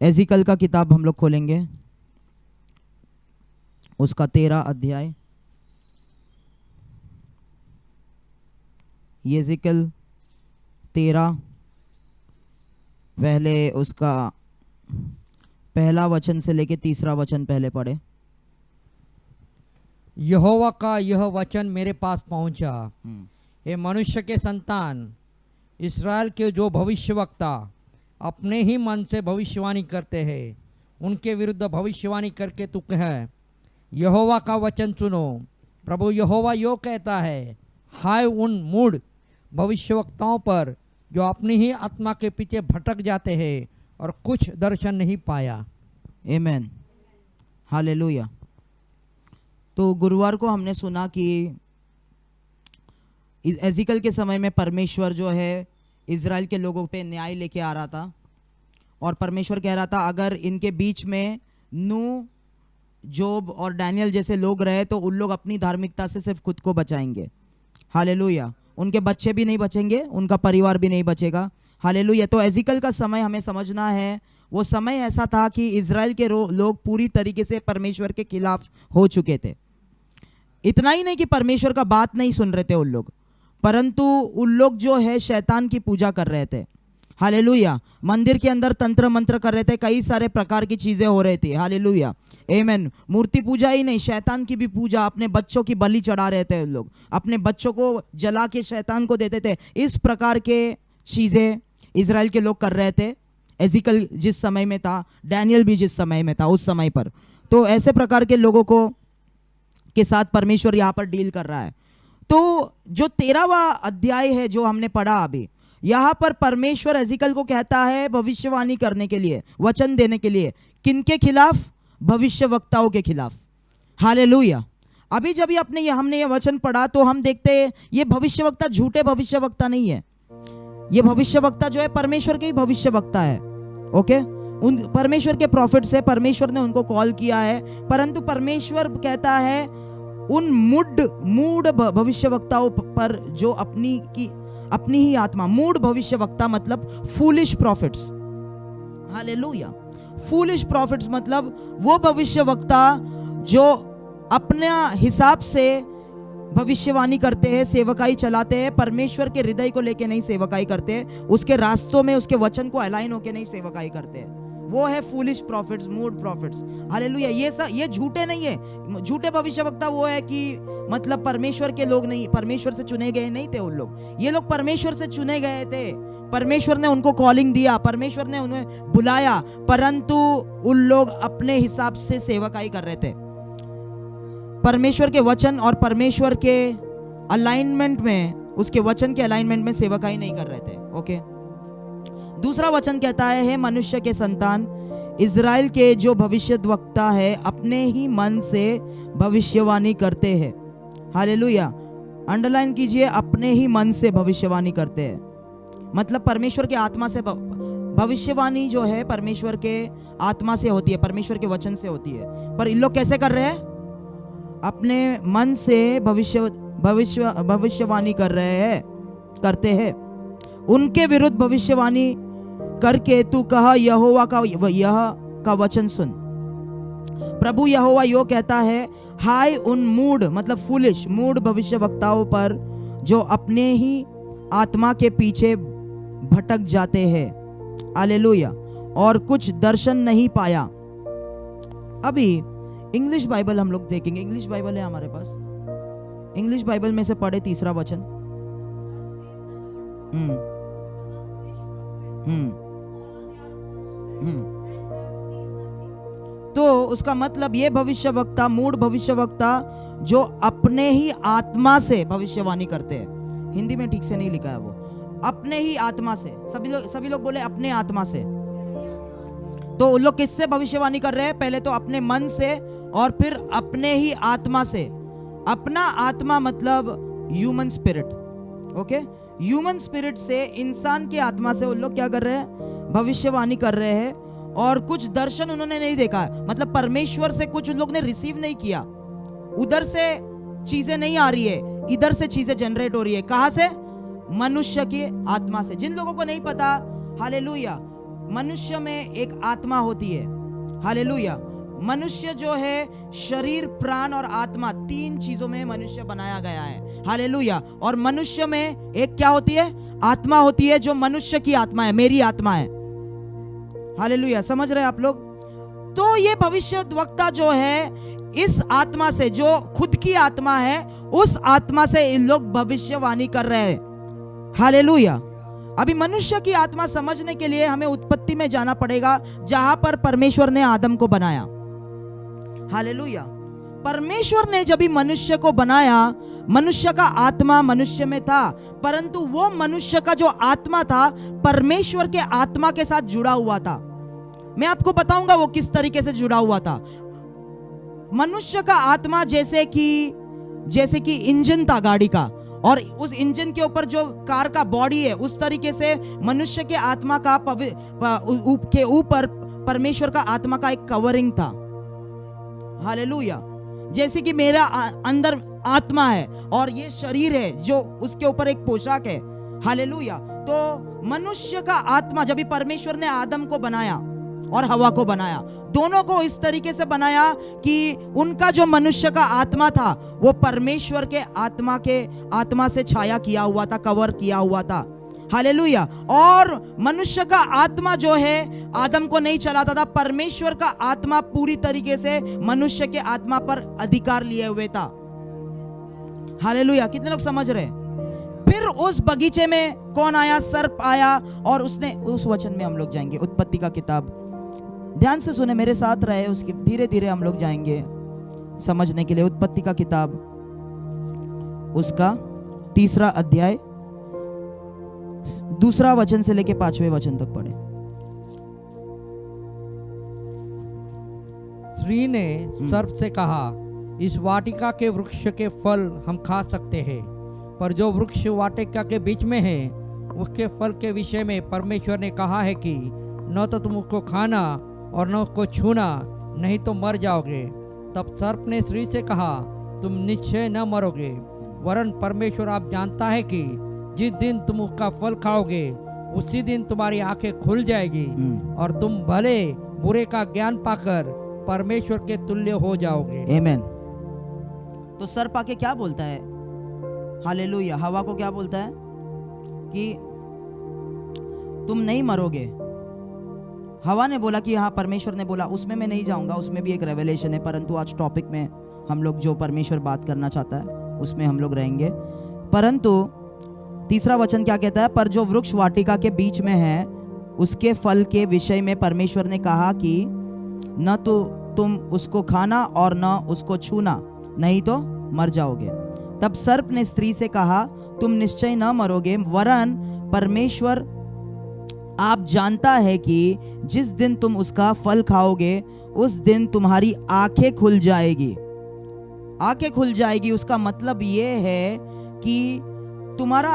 एजिकल का किताब हम लोग खोलेंगे, उसका 13 अध्याय। एजिकल 13 पहले उसका पहला वचन से लेके 3रा वचन पहले पढ़े। यहोवा का यह वचन मेरे पास पहुंचा, हे मनुष्य के संतान, इस्राएल के जो भविष्यवक्ता अपने ही मन से भविष्यवाणी करते हैं, उनके विरुद्ध भविष्यवाणी करके तू कह, यहोवा का वचन सुनो। प्रभु यहोवा यो कहता है, हाय उन मूढ़ भविष्यवक्ताओं पर जो अपनी ही आत्मा के पीछे भटक जाते हैं और कुछ दर्शन नहीं पाया। आमेन, हालेलुया। तो गुरुवार को हमने सुना कि एजिकल के समय में परमेश्वर जो है इज़राइल के लोगों पे न्याय लेके आ रहा था, और परमेश्वर कह रहा था अगर इनके बीच में नूह, जोब और डैनियल जैसे लोग रहे तो उन लोग अपनी धार्मिकता से सिर्फ खुद को बचाएंगे। हालेलुया। उनके बच्चे भी नहीं बचेंगे, उनका परिवार भी नहीं बचेगा। हालेलुया। तो एजिकल का समय हमें समझना है, वो समय ऐसा था कि इज़राइल के लोग पूरी तरीके से परमेश्वर के खिलाफ हो चुके थे। इतना ही नहीं कि परमेश्वर का बात नहीं सुन रहे थे उन लोग, परंतु उन लोग जो है शैतान की पूजा कर रहे थे। हालेलुया। मंदिर के अंदर तंत्र मंत्र कर रहे थे, कई सारे प्रकार की चीजें हो रही थी। हालेलुया, आमेन। मूर्ति पूजा ही नहीं, शैतान की भी पूजा, अपने बच्चों की बलि चढ़ा रहे थे लोग, अपने बच्चों को जला के शैतान को देते थे। इस प्रकार के चीजें इज़राइल के लोग कर रहे थे। एजिकल जिस समय में था, डैनियल भी जिस समय में था उस समय पर, तो ऐसे प्रकार के लोगों को के साथ परमेश्वर यहाँ पर डील कर रहा है। तो जो 13वां अध्याय है जो हमने पढ़ा अभी, यहाँ पर परमेश्वर एजिकल को कहता है भविष्यवाणी करने के लिए, वचन देने के लिए। किनके खिलाफ? भविष्यवक्ताओं के खिलाफ। हालेलुया। अभी जब हमने ये वचन पढ़ा तो हम देखते हैं ये भविष्यवक्ता झूठे भविष्यवक्ता नहीं है। ये भविष्यवक्ता जो है परमेश्वर के ही भविष्यवक्ता है। ओके, उन परमेश्वर के प्रॉफिट से परमेश्वर ने उनको कॉल किया है, परंतु परमेश्वर कहता है उन मूढ़ भविष्यवक्ताओं पर जो अपनी ही आत्मा, मूढ़ भविष्यवक्ता मतलब foolish profits. Hallelujah. Foolish profits मतलब वो भविष्यवक्ता जो अपने हिसाब से भविष्यवाणी करते हैं, सेवकाई चलाते हैं, परमेश्वर के हृदय को लेके नहीं सेवकाई करते, उसके रास्तों में उसके वचन को अलाइन होके नहीं सेवकाई करते, वो है foolish profits, mood profits. Hallelujah. ये झूठे नहीं है। झूठे भविष्यवक्ता वो है कि मतलब परमेश्वर के लोग नहीं, परमेश्वर से चुने गए नहीं थे उन लोग। ये लोग परमेश्वर से चुने गए थे, परमेश्वर ने उनको कॉलिंग दिया, परमेश्वर ने उन्हें बुलाया, परंतु उन लोग अपने हिसाब से सेवकाई कर रहे थे। परमेश्वर के वचन और परमेश्वर के अलाइनमेंट में, उसके वचन के अलाइनमेंट में सेवकाई नहीं कर रहे थे। ओके। दूसरा वचन कहता है, हे मनुष्य के संतान, इज़राइल के जो भविष्यद्वक्ता है अपने ही मन से भविष्यवाणी करते हैं। हालेलुया। अंडरलाइन कीजिए, अपने ही मन से भविष्यवाणी करते हैं। मतलब परमेश्वर के आत्मा से भविष्यवाणी जो है परमेश्वर के आत्मा से होती है, परमेश्वर के वचन से होती है। पर इन लोग कैसे कर रहे हैं? अपने मन से भविष्यवाणी करते हैं। उनके विरुद्ध भविष्यवाणी करके तू कहा, यहोवा का वचन सुन। प्रभु यहोवा यो कहता है, हाय उन मूढ़ मतलब फूलिश, मूढ़ भविष्यवक्ताओं पर जो अपने ही आत्मा के पीछे भटक जाते हैं। हालेलुया। और कुछ दर्शन नहीं पाया। अभी इंग्लिश बाइबल हम लोग देखेंगे। इंग्लिश बाइबल है हमारे पास, इंग्लिश बाइबल में से पढ़े 3रा वचन। तो उसका मतलब ये भविष्यवक्ता, मूढ़ भविष्यवक्ता जो अपने ही आत्मा से भविष्यवाणी करते हैं। हिंदी में ठीक से नहीं लिखा है वो, अपने ही आत्मा से। सभी लोग बोले अपने आत्मा से। तो उन लोग किससे भविष्यवाणी कर रहे हैं? पहले तो अपने मन से और फिर अपने ही आत्मा से। अपना आत्मा मतलब human spirit. Okay, human spirit से, इंसान की आत्मा से उन लोग क्या कर रहे हैं? भविष्यवाणी कर रहे हैं। और कुछ दर्शन उन्होंने नहीं देखा, मतलब परमेश्वर से कुछ उन लोग ने रिसीव नहीं किया। उधर से चीजें नहीं आ रही है, इधर से चीजें जनरेट हो रही है। कहां से? मनुष्य की आत्मा से। जिन लोगों को नहीं पता, हालेलुया, मनुष्य में एक आत्मा होती है। हालेलुया। मनुष्य जो है शरीर, प्राण और आत्मा, 3 चीजों में मनुष्य बनाया गया है। हालेलुया। और मनुष्य में एक क्या होती है? आत्मा होती है, जो मनुष्य की आत्मा है, मेरी आत्मा है। हालेलुया। समझ रहे आप लोग? तो ये भविष्यद्वक्ता जो है, इस आत्मा से, जो खुद की आत्मा है, उस आत्मा से इन लोग भविष्यवाणी कर रहे हैं। हालेलुया। अभी मनुष्य की आत्मा समझने के लिए हमें उत्पत्ति में जाना पड़ेगा, जहां पर परमेश्वर ने आदम को बनाया। हालेलुया। परमेश्वर ने जब भी मनुष्य को बनाया, मनुष्य का आत्मा मनुष्य में था, परंतु वो मनुष्य का जो आत्मा था परमेश्वर के आत्मा के साथ जुड़ा हुआ था। मैं आपको बताऊंगा वो किस तरीके से जुड़ा हुआ था। मनुष्य का आत्मा जैसे कि इंजन था गाड़ी का, और उस इंजन के ऊपर जो कार का बॉडी है, उस तरीके से मनुष्य के आत्मा का के ऊपर परमेश्वर का आत्मा का एक कवरिंग था। हालेलुया। जैसे कि मेरा अंदर आत्मा है और ये शरीर है जो उसके ऊपर एक पोशाक है। हालेलुया। तो मनुष्य का आत्मा, जब भी परमेश्वर ने आदम को बनाया और हवा को बनाया, दोनों को इस तरीके से बनाया कि उनका जो मनुष्य का आत्मा था वो परमेश्वर के आत्मा से छाया किया हुआ था, कवर किया हुआ था। हालेलुया। और मनुष्य का आत्मा जो है आदम को नहीं चलाता था, परमेश्वर का आत्मा पूरी तरीके से मनुष्य के आत्मा पर अधिकार लिए हुए था। हालेलुया। कितने लोग समझ रहे? फिर उस बगीचे में कौन आया? सर्प आया, और उसने, उस वचन में हम लोग जाएंगे, उत्पत्ति का किताब, ध्यान से सुने, मेरे साथ रहे, उसके धीरे धीरे हम लोग जाएंगे समझने के लिए। उत्पत्ति का किताब, उसका 3 अध्याय, 2 वचन से लेके 5वें वचन तक पढ़े। स्त्री ने सर्प से कहा, इस वाटिका के वृक्ष के फल हम खा सकते हैं, पर जो वृक्ष वाटिका के बीच में है उसके फल के विषय में परमेश्वर ने कहा है कि न तो तुम उसको खाना और न उसको छूना, नहीं तो मर जाओगे। तब सर्प ने स्त्री से कहा, तुम निश्चय न मरोगे, वरन परमेश्वर आप जानता है कि जिस दिन तुम उसका फल खाओगे उसी दिन तुम्हारी आंखें खुल जाएगी और तुम भले बुरे का ज्ञान पाकर परमेश्वर के तुल्य हो जाओगे। आमीन। तो सर्प आके क्या बोलता है? हालेलुया। हवा को क्या बोलता है? कि तुम नहीं मरोगे। हवा ने बोला कि हाँ, परमेश्वर ने बोला। उसमें मैं नहीं जाऊंगा, उसमें भी एक रेवलेशन है, परंतु आज टॉपिक में हम लोग जो परमेश्वर बात करना चाहता है उसमें हम लोग रहेंगे। परंतु 3 वचन क्या कहता है? पर जो वृक्ष वाटिका के बीच में है उसके फल के विषय में परमेश्वर ने कहा कि न तो तुम उसको खाना और न उसको छूना, नहीं तो मर जाओगे। तब सर्प ने स्त्री से कहा, तुम निश्चय न मरोगे, वरन परमेश्वर आप जानता है कि जिस दिन तुम उसका फल खाओगे उस दिन तुम्हारी आंखें खुल जाएगी। आंखें खुल जाएगी, उसका मतलब ये है कि तुम्हारा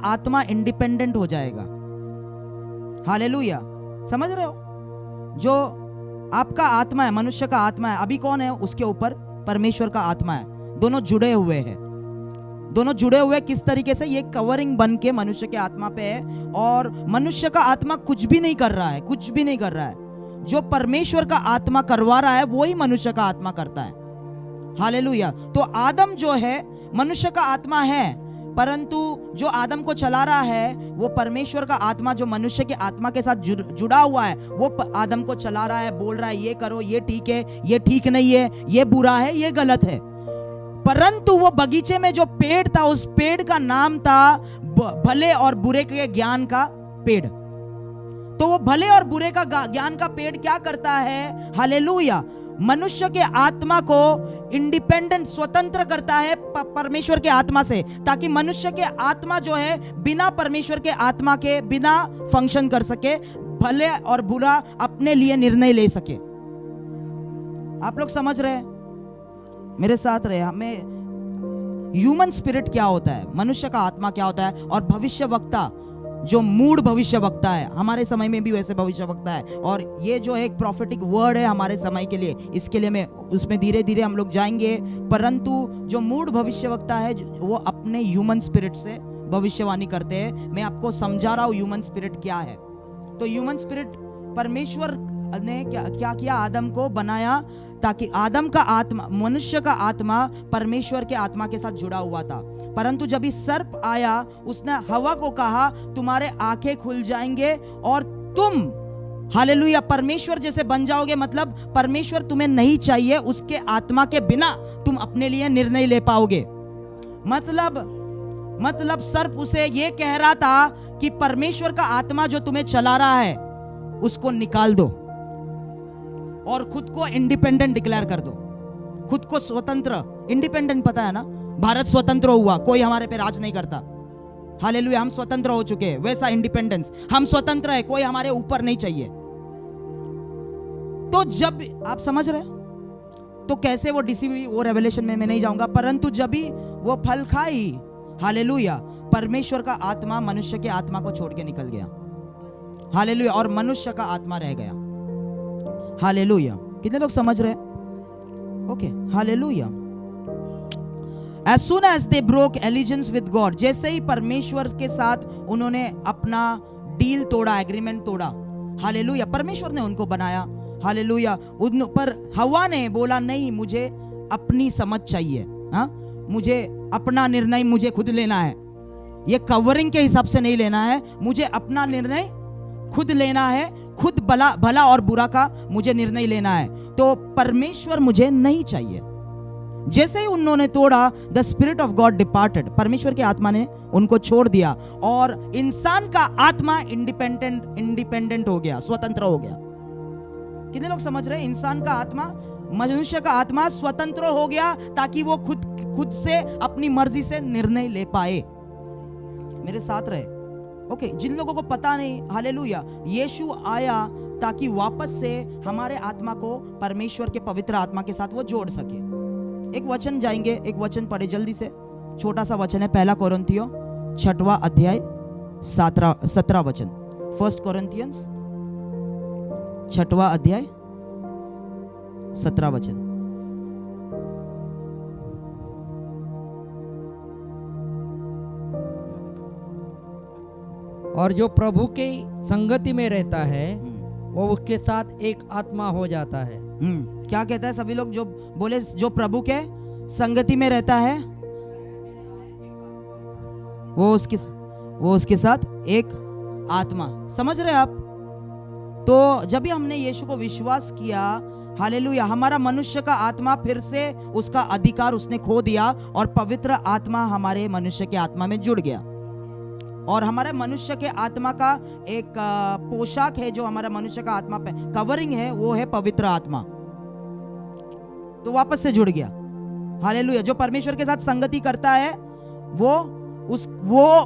आत्मा इंडिपेंडेंट हो जाएगा। हालेलुया। समझ रहे हो? जो आपका आत्मा है, मनुष्य का आत्मा है, अभी कौन है उसके ऊपर? परमेश्वर का आत्मा है। दोनों जुड़े हुए हैं। दोनों जुड़े हुए किस तरीके से? ये कवरिंग बन के मनुष्य के आत्मा पे है, और मनुष्य का आत्मा कुछ भी नहीं कर रहा है, कुछ भी नहीं कर रहा है। जो परमेश्वर का आत्मा करवा रहा है वही मनुष्य का आत्मा करता है। हालेलुया। तो आदम जो है मनुष्य का आत्मा है, परंतु जो आदम को चला रहा है वो परमेश्वर का आत्मा, जो मनुष्य के आत्मा के साथ जुड़ा हुआ है, वो आदम को चला रहा है, बोल रहा है ये करो, ये ठीक है, ये ठीक नहीं है, ये बुरा है, ये गलत है। परंतु वो बगीचे में जो पेड़ था, उस पेड़ का नाम था भले और बुरे के ज्ञान का पेड़। तो वो भले और बुरे का ज्ञान का पेड़ क्या करता है? हालेलुया। मनुष्य के आत्मा को इंडिपेंडेंट, स्वतंत्र करता है परमेश्वर के आत्मा से, ताकि मनुष्य के आत्मा जो है बिना परमेश्वर के आत्मा के बिना फंक्शन कर सके, भले और बुरा अपने लिए निर्णय ले सके। आप लोग समझ रहे हैं? मेरे साथ रहे। हमें ह्यूमन स्पिरिट क्या होता है, मनुष्य का आत्मा क्या होता है, और भविष्यवक्ता, जो मूड भविष्यवक्ता है, हमारे समय में भी वैसे भविष्यवक्ता है, और ये जो एक प्रॉफिटिक वर्ड है हमारे समय के लिए, इसके लिए मैं उसमें धीरे धीरे हम लोग जाएंगे। परंतु जो मूड भविष्यवक्ता है वो अपने ह्यूमन स्पिरिट से भविष्यवाणी करते हैं। मैं आपको समझा रहा हूँ ह्यूमन स्पिरिट क्या है। तो ह्यूमन स्पिरिट, परमेश्वर ने क्या क्या किया, आदम को बनाया ताकि आदम का आत्मा, मनुष्य का आत्मा परमेश्वर के आत्मा के साथ जुड़ा हुआ था। परंतु जब इस सर्प आया, उसने हवा को कहा तुम्हारे आंखें खुल जाएंगे और तुम हालेलुया परमेश्वर जैसे बन जाओगे। मतलब परमेश्वर तुम्हें नहीं चाहिए, उसके आत्मा के बिना तुम अपने लिए निर्णय ले पाओगे। मतलब सर्प उसे ये कह रहा था कि परमेश्वर का आत्मा जो तुम्हें चला रहा है उसको निकाल दो और खुद को इंडिपेंडेंट डिक्लेयर कर दो, खुद को स्वतंत्र। इंडिपेंडेंट पता है ना, भारत स्वतंत्र हुआ, कोई हमारे पे राज नहीं करता। हालेलुया, हम स्वतंत्र हो चुके हैं, वैसा इंडिपेंडेंस, हम स्वतंत्र है, कोई हमारे ऊपर नहीं चाहिए। तो जब आप समझ रहे तो कैसे वो डिसीव हुई, वो रेवलेशन में मैं नहीं जाऊंगा। परंतु जब भी वो फल खाई, हालेलुया, परमेश्वर का आत्मा मनुष्य के आत्मा को छोड़ के निकल गया। हालेलुया, और मनुष्य का आत्मा रह गया। हालेलुया, कितने लोग समझ रहे? Okay, hallelujah. As soon as they broke allegiance with God, जैसे ही परमेश्वर के साथ उन्होंने अपना डील तोड़ा, एग्रीमेंट तोड़ा, हालेलुया, परमेश्वर ने उनको बनाया, हालेलुया। उन पर हवा ने बोला नहीं, मुझे अपनी समझ चाहिए, हाँ, मुझे अपना निर्णय मुझे खुद लेना है, ये कवरिंग के हिसाब से नहीं लेना है, मुझे अपना निर्णय खुद लेना है, खुद भला और बुरा का मुझे निर्णय लेना है। तो परमेश्वर मुझे नहीं चाहिए। जैसे ही उन्होंने तोड़ा, the spirit of God departed, परमेश्वर के आत्मा ने उनको छोड़ दिया और इंसान का आत्मा इंडिपेंडेंट हो गया, स्वतंत्र हो गया। कितने लोग समझ रहे हैं? इंसान का आत्मा, मनुष्य का आत्मा स्वतंत्र हो गया ताकि वो खुद से अपनी मर्जी से निर्णय ले पाए। मेरे साथ रहे, ओके। जिन लोगों को पता नहीं, हालेलुया, यीशु आया ताकि वापस से हमारे आत्मा को परमेश्वर के पवित्र आत्मा के साथ वो जोड़ सके। एक वचन जाएंगे, एक वचन पढ़े जल्दी से, छोटा सा वचन है, 1 कोरिन्थियों 6वां अध्याय 17 वचन। 1 कोरिन्थियंस 6वां अध्याय 17 वचन। और जो प्रभु की संगति में रहता है वो उसके साथ एक आत्मा हो जाता है। क्या कहता है सभी लोग जो बोले, जो प्रभु के संगति में रहता है वो उसके साथ एक आत्मा। समझ रहे आप? तो जब भी हमने यीशु को विश्वास किया, हालेलुया, हमारा मनुष्य का आत्मा फिर से उसका अधिकार उसने खो दिया और पवित्र आत्मा हमारे मनुष्य के आत्मा में जुड़ गया। और हमारे मनुष्य के आत्मा का एक पोशाक है जो हमारा मनुष्य का आत्मा पे कवरिंग है, वो है पवित्र आत्मा। तो वापस से जुड़ गया। हालेलुया, जो परमेश्वर के साथ संगति करता है वो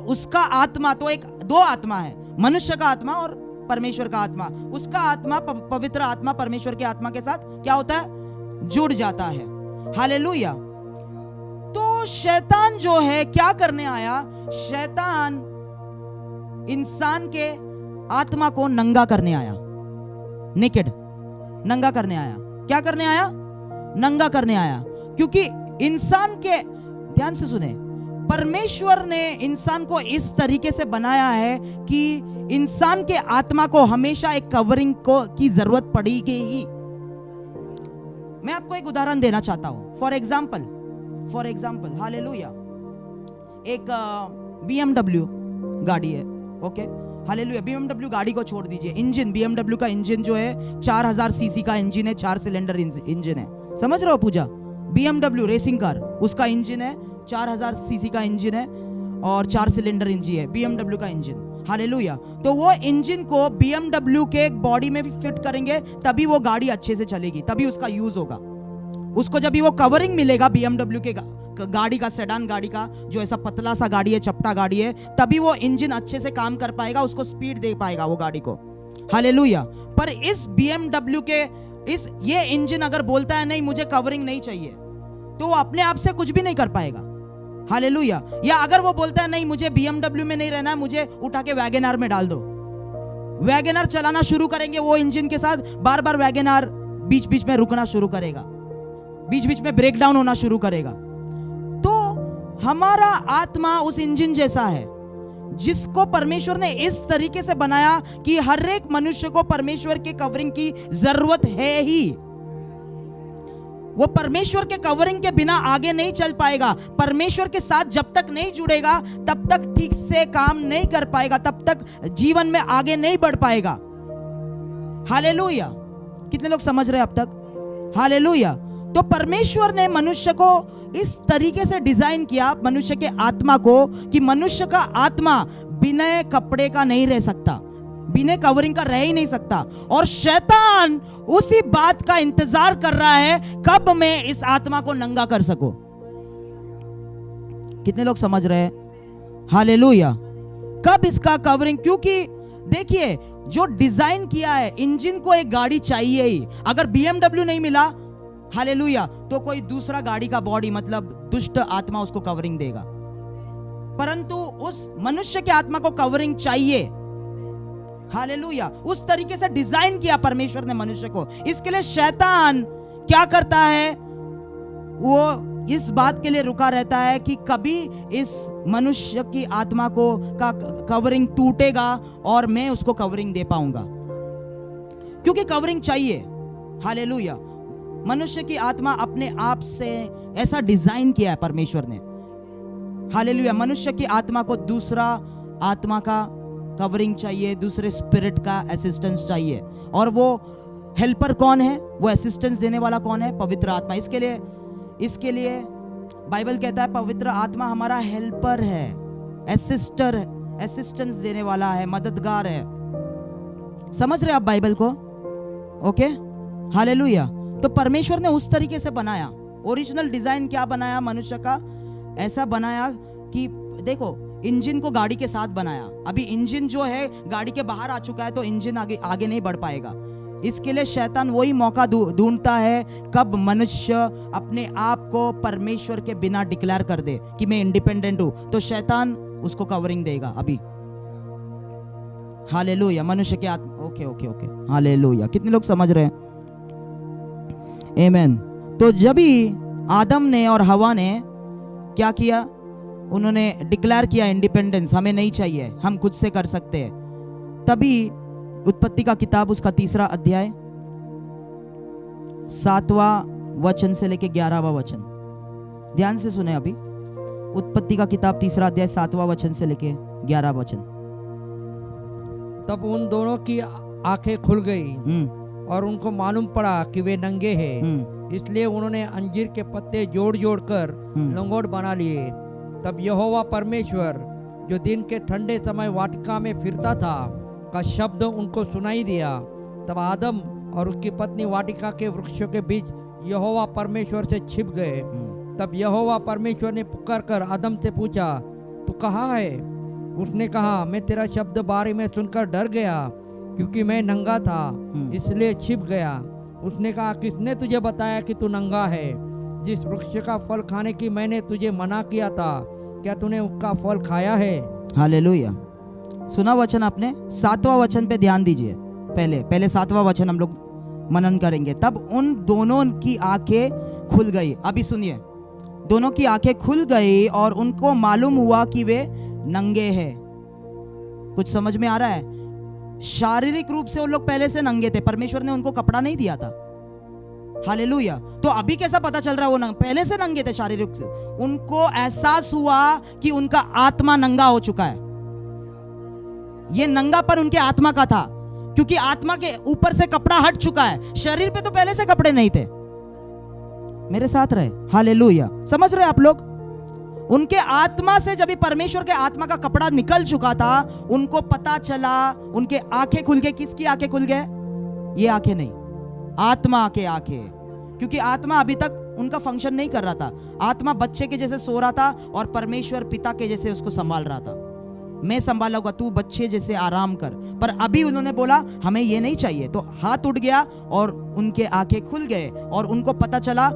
उसका आत्मा, तो एक दो आत्मा है, मनुष्य का आत्मा और परमेश्वर का आत्मा। उसका आत्मा, पवित्र आत्मा परमेश्वर के आत्मा के साथ क्या होता है? जुड़ जाता है। हालेलुया। तो शैतान जो है क्या करने आया? शैतान इंसान के आत्मा को नंगा करने आया, नेकेड, नंगा करने आया। क्या करने आया? नंगा करने आया। क्योंकि इंसान के, ध्यान से सुने, परमेश्वर ने इंसान को इस तरीके से बनाया है कि इंसान के आत्मा को हमेशा एक कवरिंग की जरूरत पड़ेगी ही। मैं आपको एक उदाहरण देना चाहता हूं। फॉर एग्जाम्पल, हालेलुया, एक BMW गाड़ी है, ओके, हालेलुया। BMW गाड़ी को छोड़ दीजिए, इंजन, BMW का इंजन जो है 4000 सीसी का इंजन है, 4 सिलेंडर इंजन है। समझ रहे हो पूजा? BMW रेसिंग कार, उसका इंजन है 4000 सीसी का इंजन है और 4 सिलेंडर इंजन है BMW का इंजन। हालेलुया। तो वो इंजन को BMW के बॉडी में भी फिट करेंगे तभी वो गाड़ी अच्छे से चलेगी, तभी उसका यूज होगा। उसको जब भी वो कवरिंग मिलेगा BMW के गाड़ी का, सेडान गाड़ी का, जो ऐसा पतला सा गाड़ी है, चपटा गाड़ी है, तभी वो इंजन अच्छे से काम कर पाएगा, उसको स्पीड दे पाएगा वो गाड़ी को। हालेलुया। पर इस BMW के ये इंजन अगर बोलता है नहीं मुझे कवरिंग नहीं चाहिए, तो वो अपने आप से कुछ भी नहीं कर पाएगा। हालेलुया। या अगर वो बोलता है नहीं मुझे BMW में नहीं रहना है, मुझे उठा के वैगनआर में डाल दो, वैगनआर चलाना शुरू करेंगे वो इंजन के साथ, बार बार वैगनआर बीच बीच में रुकना शुरू करेगा, बीच बीच में ब्रेक डाउन होना शुरू करेगा। तो हमारा आत्मा उस इंजन जैसा है। जिसको परमेश्वर ने इस तरीके से बनाया कि हर एक मनुष्य को परमेश्वर के कवरिंग की जरूरत है ही। वो परमेश्वर के कवरिंग के बिना आगे नहीं चल पाएगा। परमेश्वर के साथ जब तक नहीं जुड़ेगा तब तक ठीक से काम नहीं कर पाएगा, तब तक जीवन में आगे नहीं बढ़ पाएगा। हालेलुया। कितने लोग समझ रहे हैं अब तक? हालेलुया। तो परमेश्वर ने मनुष्य को इस तरीके से डिजाइन किया, मनुष्य के आत्मा को, कि मनुष्य का आत्मा बिना कपड़े का नहीं रह सकता, बिना कवरिंग का रह ही नहीं सकता। और शैतान उसी बात का इंतजार कर रहा है, कब मैं इस आत्मा को नंगा कर सकूं। कितने लोग समझ रहे हैं? हालेलुया। कब इसका कवरिंग? क्योंकि देखिए, जो डिजाइन किया है, इंजन को एक गाड़ी चाहिए ही। अगर BMW नहीं मिला, हालेलुया, तो कोई दूसरा गाड़ी का बॉडी, मतलब दुष्ट आत्मा उसको कवरिंग देगा। परंतु उस मनुष्य के आत्मा को कवरिंग चाहिए। हालेलुया। उस तरीके से डिजाइन किया परमेश्वर ने मनुष्य को। इसके लिए शैतान क्या करता है? वो इस बात के लिए रुका रहता है कि कभी इस मनुष्य की आत्मा को का कवरिंग टूटेगा और मैं उसको कवरिंग दे पाऊंगा, क्योंकि कवरिंग चाहिए। हालेलुया। मनुष्य की आत्मा अपने आप से ऐसा डिजाइन किया है परमेश्वर ने। हालेलुया। मनुष्य की आत्मा को दूसरा आत्मा का कवरिंग चाहिए, दूसरे स्पिरिट का असिस्टेंस चाहिए। और वो हेल्पर कौन है? वो असिस्टेंस देने वाला कौन है? पवित्र आत्मा। इसके लिए बाइबल कहता है पवित्र आत्मा हमारा हेल्पर है, असिस्टर, असिस्टेंस देने वाला है, मददगार है। समझ रहे आप बाइबल को? ओके। हालेलुया। तो परमेश्वर ने उस तरीके से बनाया। ओरिजिनल डिजाइन क्या बनाया मनुष्य का? ऐसा बनाया कि देखो, इंजन को गाड़ी के साथ बनाया। अभी इंजन जो है गाड़ी के बाहर आ चुका है, तो इंजन आगे नहीं बढ़ पाएगा। इसके लिए शैतान वही मौका ढूंढता है कब मनुष्य अपने आप को परमेश्वर के बिना डिक्लेयर कर दे कि मैं इंडिपेंडेंट हूं, तो शैतान उसको कवरिंग देगा अभी। हालेलुया। मनुष्य के आत्मा, ओके। हालेलुया। कितने लोग समझ रहे हैं? आमीन। तो जब ही आदम ने और हवा ने क्या किया? उन्होंने डिक्लेयर किया इंडिपेंडेंस, हमें नहीं चाहिए, हम खुद से कर सकते हैं। तभी उत्पत्ति का किताब उसका 3 अध्याय 7वां वचन से लेके 11वां वचन, ध्यान से सुने। अभी उत्पत्ति का किताब 3 अध्याय 7वां वचन से लेके 11वां वचन। तब उन दोनों की आंखें खुल गई और उनको मालूम पड़ा कि वे नंगे हैं। इसलिए उन्होंने अंजीर के पत्ते जोड़ जोड़ कर लंगोट बना लिए। तब यहोवा परमेश्वर, जो दिन के ठंडे समय वाटिका में फिरता था, का शब्द उनको सुनाई दिया। तब आदम और उसकी पत्नी वाटिका के वृक्षों के बीच यहोवा परमेश्वर से छिप गए। तब यहोवा परमेश्वर ने पुकार कर आदम से पूछा, तू कहाँ है? उसने कहा, मैं तेरा शब्द बारी में सुनकर डर गया, क्योंकि मैं नंगा था, इसलिए छिप गया। उसने कहा, किसने तुझे बताया कि तू नंगा है? जिस वृक्ष का फल खाने की मैंने तुझे मना किया था, क्या तूने उसका फल खाया है? हालेलुया। सुना वचन आपने? 7वां वचन पे ध्यान दीजिए। पहले 7वां वचन हम लोग मनन करेंगे। तब उन दोनों की आंखें खुल गई। अभी सुनिए, दोनों की आंखें खुल गई और उनको मालूम हुआ कि वे नंगे हैं। कुछ समझ में आ रहा है? शारीरिक रूप से वो लोग पहले से नंगे थे, परमेश्वर ने उनको कपड़ा नहीं दिया था। हालेलुया। तो अभी कैसा पता चल रहा है वो पहले से नंगे थे शारीरिक से? उनको एहसास हुआ कि उनका आत्मा नंगा हो चुका है। ये नंगापन उनके आत्मा का था, क्योंकि आत्मा के ऊपर से कपड़ा हट चुका है। शरीर पे तो पहले से कपड़े नहीं थे। मेरे साथ रहे। हालेलुया। समझ रहे आप लोग? उनके आत्मा से जब परमेश्वर के आत्मा का कपड़ा निकल चुका था, उनको पता चला, उनके आंखें खुल गए। किसकी आंखें खुल गए? ये आंखें नहीं, आत्मा के आंखें। क्योंकि आत्मा अभी तक उनका फंक्शन नहीं कर रहा था। आत्मा बच्चे के जैसे सो रहा था और परमेश्वर पिता के जैसे उसको संभाल रहा था। मैं संभालूंगा, तू बच्चे जैसे आराम कर। पर अभी उन्होंने बोला हमें ये नहीं चाहिए, तो हाथ उठ गया और उनके आंखें खुल गए और उनको पता चला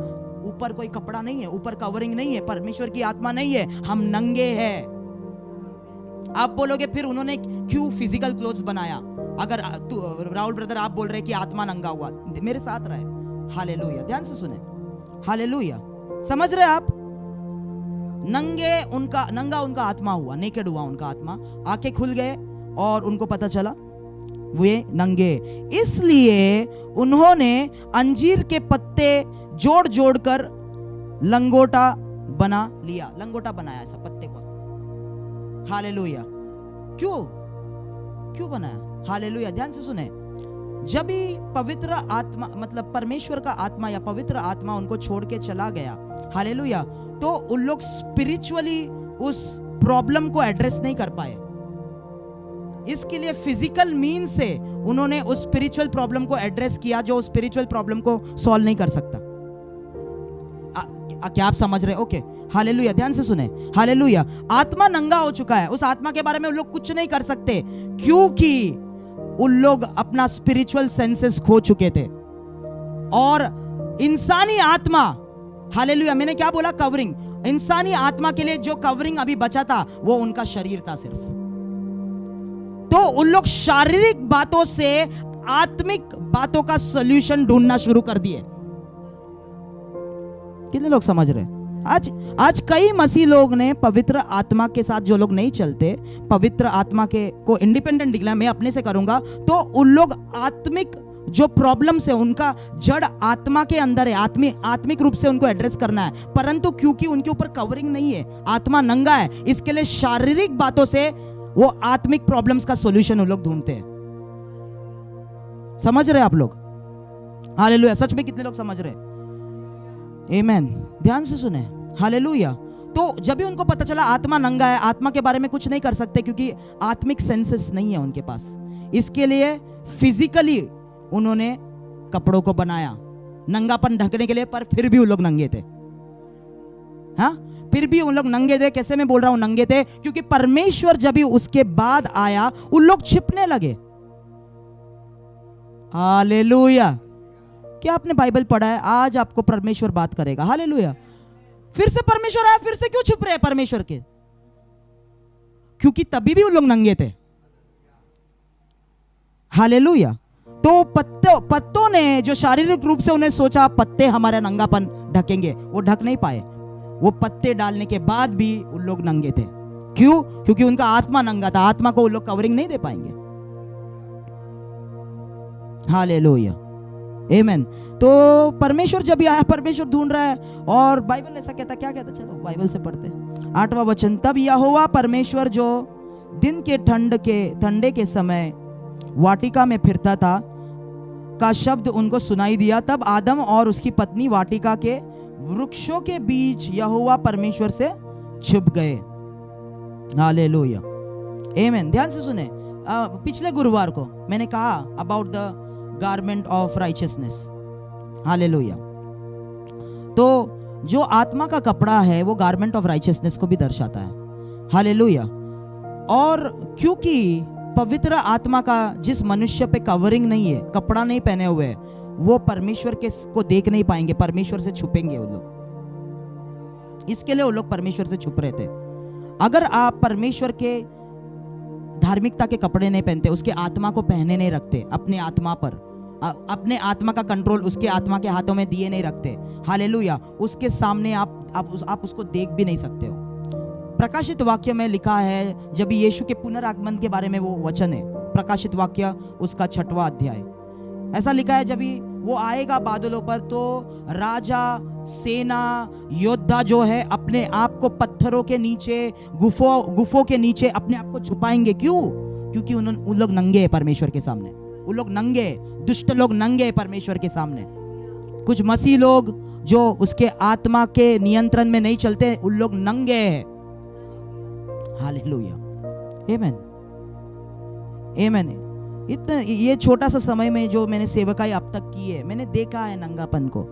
ऊपर कोई कपड़ा नहीं है, ऊपर कवरिंग नहीं है, परमेश्वर की आत्मा नहीं है, हम नंगे हैं। आप बोलोगे फिर उन्होंने क्यों फिजिकल क्लोथ्स बनाया? अगर राहुल ब्रदर आप बोल रहे कि आत्मा नंगा हुआ, मेरे साथ रहे। हालेलुया। ध्यान से सुने। हालेलुया। समझ रहे आप? नंगा उनका आत्मा हुआ, नेकेड हुआ उनका आत्मा, आंखें खुल गए और उनको पता चला वे नंगे। इसलिए उन्होंने अंजीर के पत्ते जोड़ जोड़ कर लंगोटा बना लिया, लंगोटा बनाया ऐसा पत्ते को। हालेलुया। क्यों बनाया? हालेलुया। ध्यान से सुने, जब भी पवित्र आत्मा मतलब परमेश्वर का आत्मा या पवित्र आत्मा उनको छोड़ के चला गया, हालेलुया, तो उन लोग स्पिरिचुअली उस प्रॉब्लम को एड्रेस नहीं कर पाए। इसके लिए फिजिकल मीन से उन्होंने उस स्पिरिचुअल प्रॉब्लम को एड्रेस किया जो उस स्पिरिचुअल प्रॉब्लम को सॉल्व नहीं कर सकता। क्या आप समझ रहे? Okay, hallelujah. ध्यान से सुने, हालेलुया। आत्मा नंगा हो चुका है, उस आत्मा के बारे में उन लोग कुछ नहीं कर सकते क्योंकि उन लोग अपना स्पिरिचुअल सेंसेस खो चुके थे। और इंसानी आत्मा, हालेलुया, मैंने क्या बोला? कवरिंग। इंसानी आत्मा के लिए जो कवरिंग अभी बचा था वो उनका शरीर था सिर्फ। तो उन लोग शारीरिक बातों से आत्मिक बातों का सॉल्यूशन ढूंढना शुरू कर दिए। कितने लोग समझ रहे? आज कई मसीह लोग ने पवित्र आत्मा के साथ, जो लोग नहीं चलते पवित्र आत्मा के को इंडिपेंडेंट डिक्लेयर मैं अपने से करूंगा, तो उन लोग आत्मिक जो प्रॉब्लम्स है उनका जड़ आत्मा के अंदर है, आत्मिक रूप से उनको एड्रेस करना है, परंतु क्योंकि उनके ऊपर कवरिंग नहीं है, आत्मा नंगा है, इसके लिए शारीरिक बातों से वो आत्मिक प्रॉब्लम्स का सॉल्यूशन उन लोग ढूंढते हैं। समझ रहे आप लोग? हालेलुया। सच में कितने लोग समझ रहे? आमेन। ध्यान से सुने, हालेलुया। तो जब भी उनको पता चला आत्मा नंगा है, आत्मा के बारे में कुछ नहीं कर सकते क्योंकि आत्मिक सेंसेस नहीं है उनके पास, इसके लिए फिजिकली उन्होंने कपड़ों को बनाया नंगापन ढकने के लिए, पर फिर भी उन लोग नंगे थे। हाँ, फिर भी उन लोग नंगे थे। कैसे मैं बोल रहा हूं नंगे थे? क्योंकि परमेश्वर जब भी उसके बाद आया उन लोग छिपने लगे। हालेलुया। क्या आपने बाइबल पढ़ा है? आज आपको परमेश्वर बात करेगा। हालेलुया। फिर से परमेश्वर आया, फिर से क्यों छुप रहे हैं परमेश्वर के? क्योंकि तभी भी उन लोग नंगे थे। हालेलुया। तो पत्तों ने जो शारीरिक रूप से उन्हें सोचा पत्ते हमारा नंगापन ढकेंगे, वो ढक नहीं पाए। वो पत्ते डालने के बाद भी उन लोग नंगे थे। क्यों? क्योंकि उनका आत्मा नंगा था, आत्मा को उन लोग कवरिंग नहीं दे पाएंगे। हालेलुया, आमेन। तो परमेश्वर जब भी आया, परमेश्वर ढूंढ रहा है, और बाइबल ऐसा कहता, क्या कहता? चलो बाइबल से पढ़ते हैं 8वां वचन। तब यहोवा परमेश्वर जो दिन के ठंडे के समय वाटिका में फिरता था का शब्द उनको सुनाई दिया। तब आदम और उसकी पत्नी वाटिका के वृक्षों के बीच यहोवा परमेश्वर से छिप गए। हालेलुया, आमेन। ध्यान से सुने, पिछले गुरुवार को मैंने कहा about the garment of righteousness. Hallelujah. तो जो आत्मा का कपड़ा है वो गारमेंट ऑफ राइचियसनेस को भी दर्शाता है। हालेलुया। और क्योंकि पवित्र आत्मा का जिस मनुष्य पे कवरिंग नहीं है, कपड़ा नहीं पहने हुए, वो परमेश्वर को देख नहीं पाएंगे, परमेश्वर से छुपेंगे वो लोग। इसके लिए वो लोग परमेश्वर से छुप रहे थे। अगर आप परमेश्वर के धार्मिकता के कपड़े नहीं पहनते, उसके आत्मा को पहने नहीं रखते, अपने आत्मा पर, अपने आत्मा का कंट्रोल उसके आत्मा के हाथों में दिए नहीं रखते, हालेलुया, उसके सामने आप उसको देख भी नहीं सकते हो। प्रकाशित वाक्य में लिखा है, जब यीशु के पुनरागमन के बारे में वो वचन है, प्रकाशित वाक्य उसका 6वां अध्याय, ऐसा लिखा है, जब वो आएगा बादलों पर तो राजा, सेना, योद्धा जो है अपने आप को पत्थरों के नीचे, गुफों के नीचे अपने आप को छुपाएंगे। क्यों? क्योंकि उन लोग नंगे हैं परमेश्वर के सामने। उन लोग नंगे, दुष्ट लोग नंगे हैं परमेश्वर के सामने। कुछ मसीह लोग जो उसके आत्मा के नियंत्रण में नहीं चलते, उन लोग नंगे हैं। हालेलुया, आमेन, आमेन। इतना ये छोटा सा समय में जो मैंने सेवकाई अब तक की है, मैंने देखा है नंगापन को।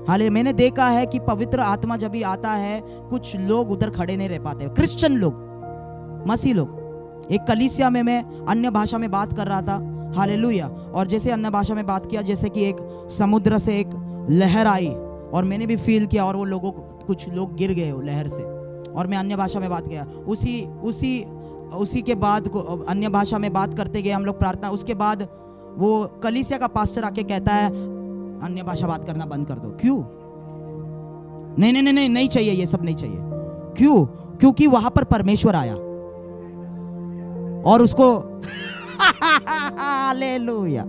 हाले मैंने देखा है कि पवित्र आत्मा जब भी आता है, कुछ लोग उधर खड़े नहीं रह पाते, क्रिश्चियन लोग, मसीह लोग। एक कलीसिया में मैं अन्य भाषा में बात कर रहा था, हालेलुया, और जैसे अन्य भाषा में बात किया, जैसे कि एक समुद्र से एक लहर आई और मैंने भी फील किया, और वो कुछ लोग गिर गए वो लहर से, और मैं अन्य भाषा में बात किया। उसी के बाद अन्य भाषा में बात करते गए हम लोग प्रार्थना। उसके बाद वो कलीसिया का पास्टर आके कहता है अन्य भाषा बात करना बंद कर दो। क्यों? नहीं चाहिए, ये सब नहीं चाहिए। क्यों? क्योंकि वहां पर परमेश्वर आया और उसको हालेलुया।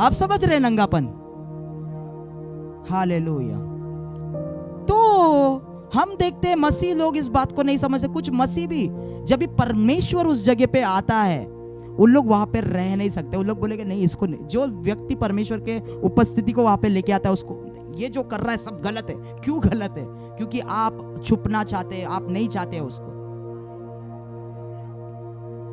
आप समझ रहे नंगापन? हालेलुया। तो हम देखते हैं मसीह लोग इस बात को नहीं समझते। कुछ मसीह भी जब भी परमेश्वर उस जगह पे आता है, उन लोग वहां पे रह नहीं सकते। उन लोग बोलेंगे नहीं, इसको नहीं। जो व्यक्ति परमेश्वर के उपस्थिति को वहां पे लेके आता है, उसको ये जो कर रहा है सब गलत है। क्यों गलत है? क्योंकि आप छुपना चाहते हैं, आप नहीं चाहते उसको।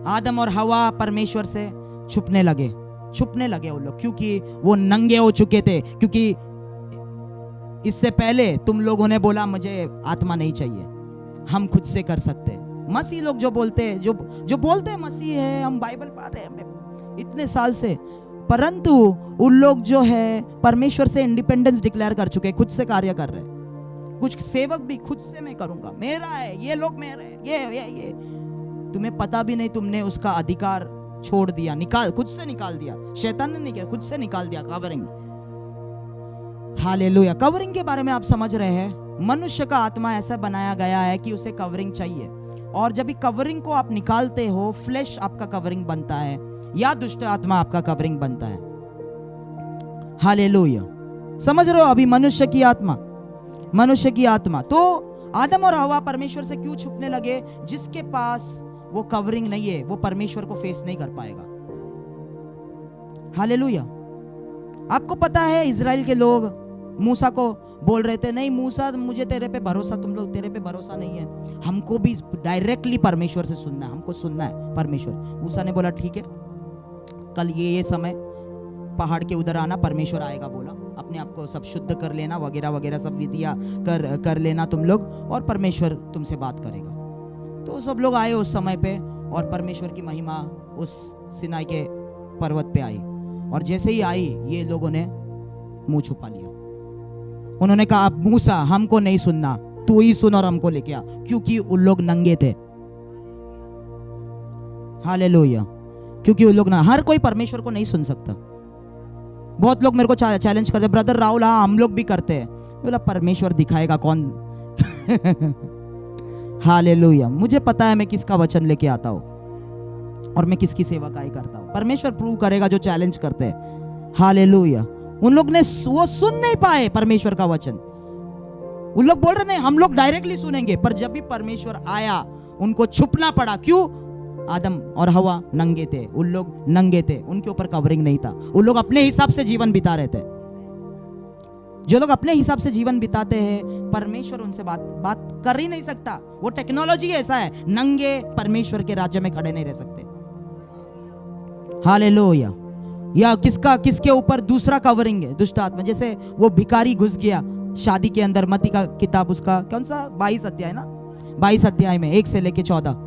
आदम और हवा परमेश्वर से छुपने लगे वो लोग, क्योंकि वो नंगे हो चुके थे। क्योंकि इससे पहले तुम लोगों ने बोला मुझे आत्मा नहीं चाहिए, हम खुद से कर सकते हैं। मसीह लोग जो बोलते हैं, जो बोलते हैं मसीह है, हम बाइबल पढ़ रहे हैं इतने साल से, परंतु उन लोग जो है परमेश्वर से इंडिपेंडेंस डिक्लेयर कर चुके हैं, खुद से कार्य कर रहे हैं। कुछ सेवक भी खुद से मैं करूंगा, मेरा है, ये लोग मेरे हैं, ये तुम्हें पता भी नहीं, तुमने उसका अधिकार छोड़ दिया, खुद से निकाल दिया। शैतान ने नहीं किया, खुद से निकाल दिया कवरिंग। हालेलुया। कवरिंग के बारे में आप समझ रहे हैं, मनुष्य का आत्मा ऐसा बनाया गया है कि उसे कवरिंग चाहिए। और जब भी कवरिंग को आप निकालते हो, फ्लेश आपका कवरिंग बनता है या दुष्ट आत्मा आपका कवरिंग बनता है। हालेलुया। समझ रहे हो? अभी मनुष्य की आत्मा। तो आदम और हवा परमेश्वर से क्यों छुपने लगे? जिसके पास वो कवरिंग नहीं है, वो परमेश्वर को फेस नहीं कर पाएगा। हालेलुया। आपको पता है इजराइल के लोग मूसा को बोल रहे थे, नहीं मूसा मुझे तेरे पे भरोसा, तुम लोग तेरे पे भरोसा नहीं है, हमको भी डायरेक्टली परमेश्वर से सुनना है, हमको सुनना है परमेश्वर। मूसा ने बोला ठीक है, कल ये समय पहाड़ के उधर आना, परमेश्वर आएगा बोला। अपने आप को सब शुद्ध कर लेना, वगैरह वगैरह सब विधियां कर लेना तुम लोग, और परमेश्वर तुमसे बात करेगा। तो सब लोग आए उस समय पे, और परमेश्वर की महिमा उस सिनाई के पर्वत पे आई। और जैसे ही आई, ये लोगों ने मुंह छुपा लिया। उन्होंने कहा मूसा हमको नहीं सुनना, तू ही सुन और हमको लेके आ, क्योंकि उन लोग नंगे थे। हालेलुया। क्योंकि उन लोग ना, हर कोई परमेश्वर को नहीं सुन सकता। बहुत लोग मेरे को चैलेंज करते, ब्रदर राहुल हाँ हम लोग भी करते हैं। बोला परमेश्वर दिखाएगा कौन। हालेलुया। मुझे पता है मैं किसका वचन लेके आता हूं और मैं किसकी सेवकाई करता हूं। परमेश्वर प्रूव करेगा जो चैलेंज करते हैं। हालेलुया। उन लोग ने वो सुन नहीं पाए परमेश्वर का वचन। उन लोग बोल रहे नहीं हम लोग डायरेक्टली सुनेंगे, पर जब भी परमेश्वर आया उनको छुपना पड़ा। क्यों? आदम और हवा नंगे थे, उन लोग नंगे थे, उनके ऊपर कवरिंग नहीं था। उन लोग अपने हिसाब से जीवन बिता रहे थे। जो लोग अपने हिसाब से जीवन बिताते हैं, परमेश्वर उनसे बात कर ही नहीं सकता। वो टेक्नोलॉजी ऐसा है, नंगे परमेश्वर के राज्य में खड़े नहीं रह सकते। हालेलुया। या किसके ऊपर दूसरा कवरिंग है, दुष्ट आत्मा। जैसे वो भिखारी घुस गया शादी के अंदर, मत्ती का किताब उसका कौन सा 22 अध्याय ना, 22 अध्याय में 1 से लेके 14,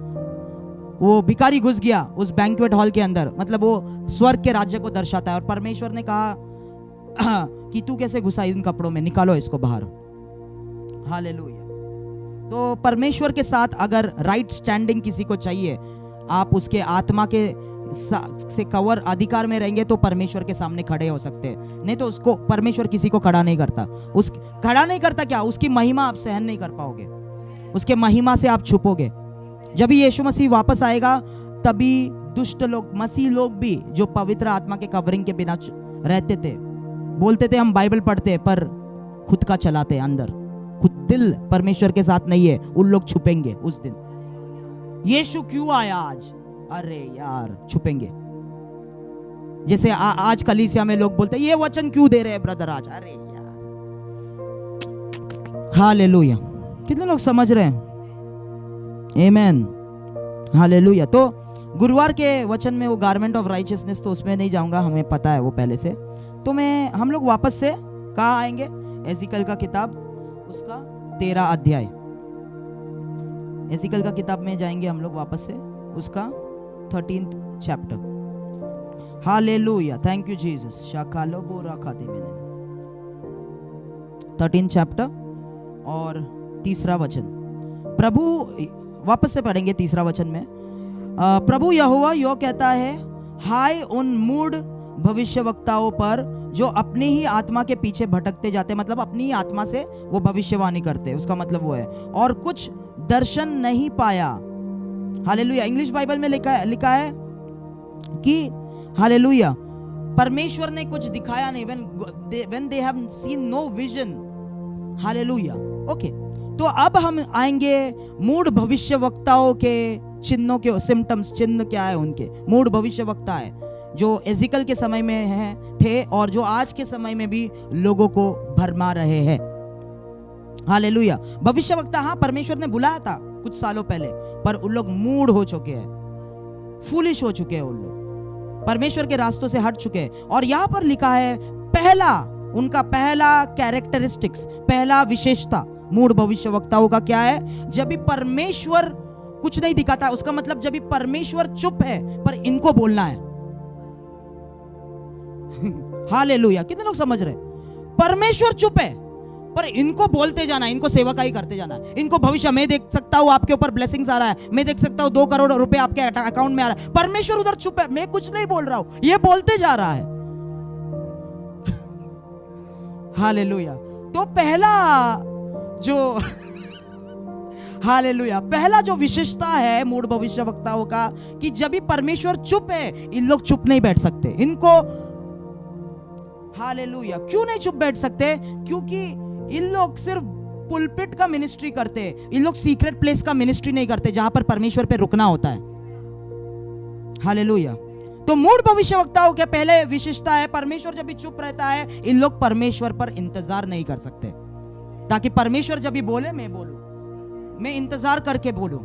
वो भिखारी घुस गया उस बैंक्वेट हॉल के अंदर। मतलब वो स्वर्ग के राज्य को दर्शाता है। और परमेश्वर ने कहा कि तू कैसे घुसा इन कपड़ों में, निकालो इसको बाहर। हालेलुया। तो परमेश्वर के साथ अगर राइट स्टैंडिंग किसी को चाहिए, आप उसके आत्मा के से कवर अधिकार में रहेंगे तो परमेश्वर के सामने खड़े हो सकते हैं। नहीं तो उसको परमेश्वर किसी को खड़ा नहीं करता। खड़ा नहीं करता क्या? उसकी महिमा आप सहन नहीं कर पाओगे, उसके महिमा से आप छुपोगे। जब भी यीशु मसीह वापस आएगा, तभी दुष्ट लोग, मसीह लोग भी जो पवित्र आत्मा के कवरिंग के बिना रहते थे, बोलते थे हम बाइबल पढ़ते हैं, पर खुद का चलाते अंदर, खुद दिल परमेश्वर के साथ नहीं है, उन लोग छुपेंगे उस दिन। यीशु क्यों आया आज? अरे यार छुपेंगे। जैसे आज कलीसिया में लोग बोलते हैं ये वचन क्यों दे रहे हैं ब्रदर आज? अरे यार। हालेलुया। कितने लोग समझ रहे हैं? आमेन। हालेलुया। तो गुरुवार के वचन में वो गारमेंट ऑफ राइचियसनेस, तो उसमें नहीं जाऊंगा, हमें पता है वो पहले से। तो हम लोग वापस से कहाँ आएंगे? एजिकल का किताब उसका 13 अध्याय, एजिकल का किताब में जाएंगे हम लोग वापस से, उसका 13th chapter. Hallelujah. Thank you Jesus. शाकालो बोरा खाते मैंने 13th चैप्टर और 3रा वचन। प्रभु, वापस से पढ़ेंगे 3रा वचन में। प्रभु यहोवा यो कहता है, हाय उन मूढ़ भविष्यवक्ताओं पर जो अपनी ही आत्मा के पीछे भटकते जाते, मतलब अपनी ही आत्मा से वो भविष्यवाणी करते, उसका मतलब वो है, और कुछ दर्शन नहीं पाया। हालेलुया। इंग्लिश बाइबल में लिखा है कि हालेलुया, परमेश्वर ने कुछ दिखाया नहीं, when they have seen no vision। Hallelujah. Okay, तो अब हम आएंगे मूढ़ भविष्यवक्ताओं के चिन्हों के सिम्टम्स। चिन्ह क्या है उनके? मूढ़ भविष्यवक्ता है जो एजिकल के समय में थे और जो आज के समय में भी लोगों को भरमा रहे हैं। हालेलुया। भविष्यवक्ता, हाँ, परमेश्वर ने बुलाया था कुछ सालों पहले, पर उन लोग मूढ़ हो चुके हैं, फूलिश हो चुके हैं, उन लोग परमेश्वर के रास्तों से हट चुके हैं। और यहां पर लिखा है उनका पहला कैरेक्टरिस्टिक्स, पहला विशेषता मूढ़ भविष्यवक्ताओं का क्या है? जब भी परमेश्वर कुछ नहीं दिखाता, उसका मतलब जब भी परमेश्वर चुप है पर इनको बोलना है। हालेलुया। कितने लोग समझ रहे? परमेश्वर चुप है पर इनको बोलते जाना, इनको सेवकाई करते जाना, इनको भविष्य में देख सकता हूं आपके ऊपर ब्लेसिंग्स आ रहा है, मैं देख सकता हूं 2 करोड़ रुपए आपके अकाउंट में आ रहा है। परमेश्वर उधर चुप है, मैं कुछ नहीं बोल रहा हूं, ये बोलते जा रहा है। हालेलुया। तो पहला जो हालेलुया, पहला जो विशेषता है मूढ़ भविष्यवक्ताओं का, कि जब भी परमेश्वर चुप है, इन लोग चुप नहीं बैठ सकते। इनको हालेलुया, क्यों नहीं चुप बैठ सकते? क्योंकि इन लोग सिर्फ पुलपिट का मिनिस्ट्री करते, इन लोग सीक्रेट प्लेस का मिनिस्ट्री नहीं करते जहां पर परमेश्वर पे रुकना होता है। हालेलुया। तो मूढ़ भविष्यवक्ताओं के पहले विशेषता है, परमेश्वर जब भी चुप रहता है, इन लोग परमेश्वर पर इंतजार नहीं कर सकते, ताकि परमेश्वर जब भी बोले मैं बोलूं, मैं इंतजार करके बोलूं।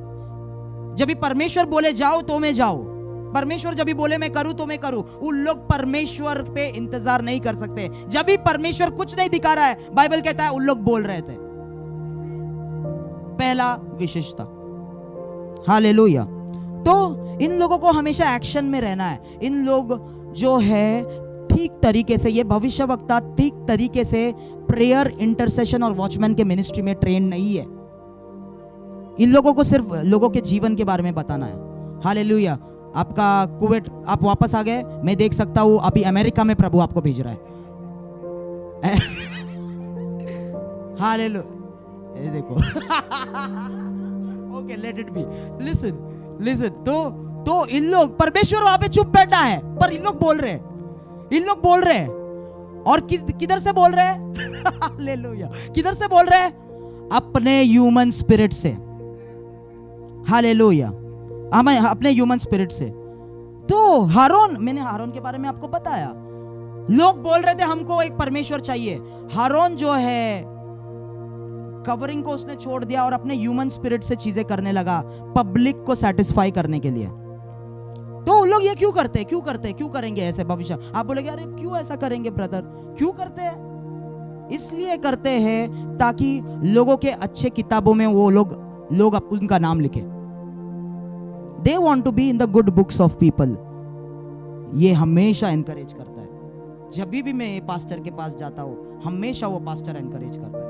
जब भी परमेश्वर बोले जाओ तो मैं जाऊं, परमेश्वर जब भी बोले मैं करूं तो मैं करूं। उन लोग परमेश्वर पे इंतजार नहीं कर सकते। जब भी परमेश्वर कुछ नहीं दिखा रहा है, बाइबल कहता है उन लोग बोल रहे थे। पहला विशेषता। हालेलुया। तो इन लोगों को हमेशा एक्शन में रहना है। इन लोग जो है ठीक तरीके से, ये भविष्यवक्ता ठीक तरीके से प्रेयर, इंटरसेशन और वॉचमैन के मिनिस्ट्री में ट्रेन नहीं है। इन लोगों को सिर्फ लोगों के जीवन के बारे में बताना है। हालेलुया। आपका कुवैत, आप वापस आ गए, मैं देख सकता हूं अभी अमेरिका में प्रभु आपको भेज रहा है। हालेलुया। ये देखो। Okay, let it B. Listen. तो इन लोग, परमेश्वर वहां पे चुप बैठा है पर इन लोग बोल रहे हैं। और किधर से बोल रहे हैं? हालेलुया। किधर से बोल रहे हैं? अपने ह्यूमन स्पिरिट से। हालेलुया। अपने ह्यूमन स्पिरिट से। तो मैंने हारून के बारे में आपको बताया। लोग बोल रहे थे हमको एक परमेश्वर चाहिए। हारून जो है कवरिंग को उसने छोड़ दिया और अपने ह्यूमन स्पिरिट से चीजें करने लगा, पब्लिक को सेटिस्फाई करने के लिए। तो लोग ये क्यों करेंगे ऐसे भविष्य? आप बोलेंगे अरे क्यों ऐसा करेंगे ब्रदर, क्यों करते हैं? इसलिए करते हैं ताकि लोगों के अच्छे किताबों में वो लोग उनका नाम लिखे। They want to be in the good books of people। ये हमेशा एनकरेज करता है। जब भी मैं पास्टर के पास जाता हूं, हमेशा वो पास्टर एनकरेज करता है,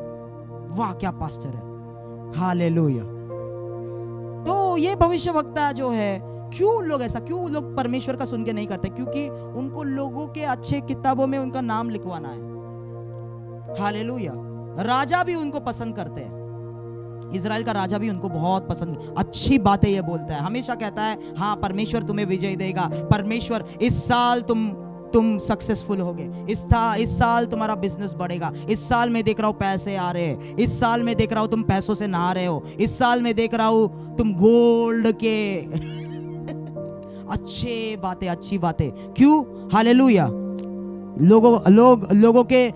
वाह क्या पास्टर है। हालेलुया। तो ये भविष्यवक्ता जो है, क्यों लोग परमेश्वर का सुन के नहीं करते? क्योंकि उनको लोगों के अच्छे किताबों में उनका नाम लिखवाना है। हालेलुया। राजा भी उनको पसंद करते हैं। इजराइल का राजा भी उनको बहुत पसंद, अच्छी बातें ये बोलता है, हमेशा कहता है हाँ परमेश्वर तुम्हें विजय देगा, परमेश्वर इस साल तुम सक्सेसफुल होगे, इस साल तुम्हारा बिजनेस बढ़ेगा, इस साल में देख रहा हूं पैसे आ रहे हैं, इस साल में देख रहा हूं तुम पैसों से नहा रहे हो, इस साल में देख रहा हूं तुम गोल्ड के अच्छी बातें। क्यों? हालेलुया। लोगों के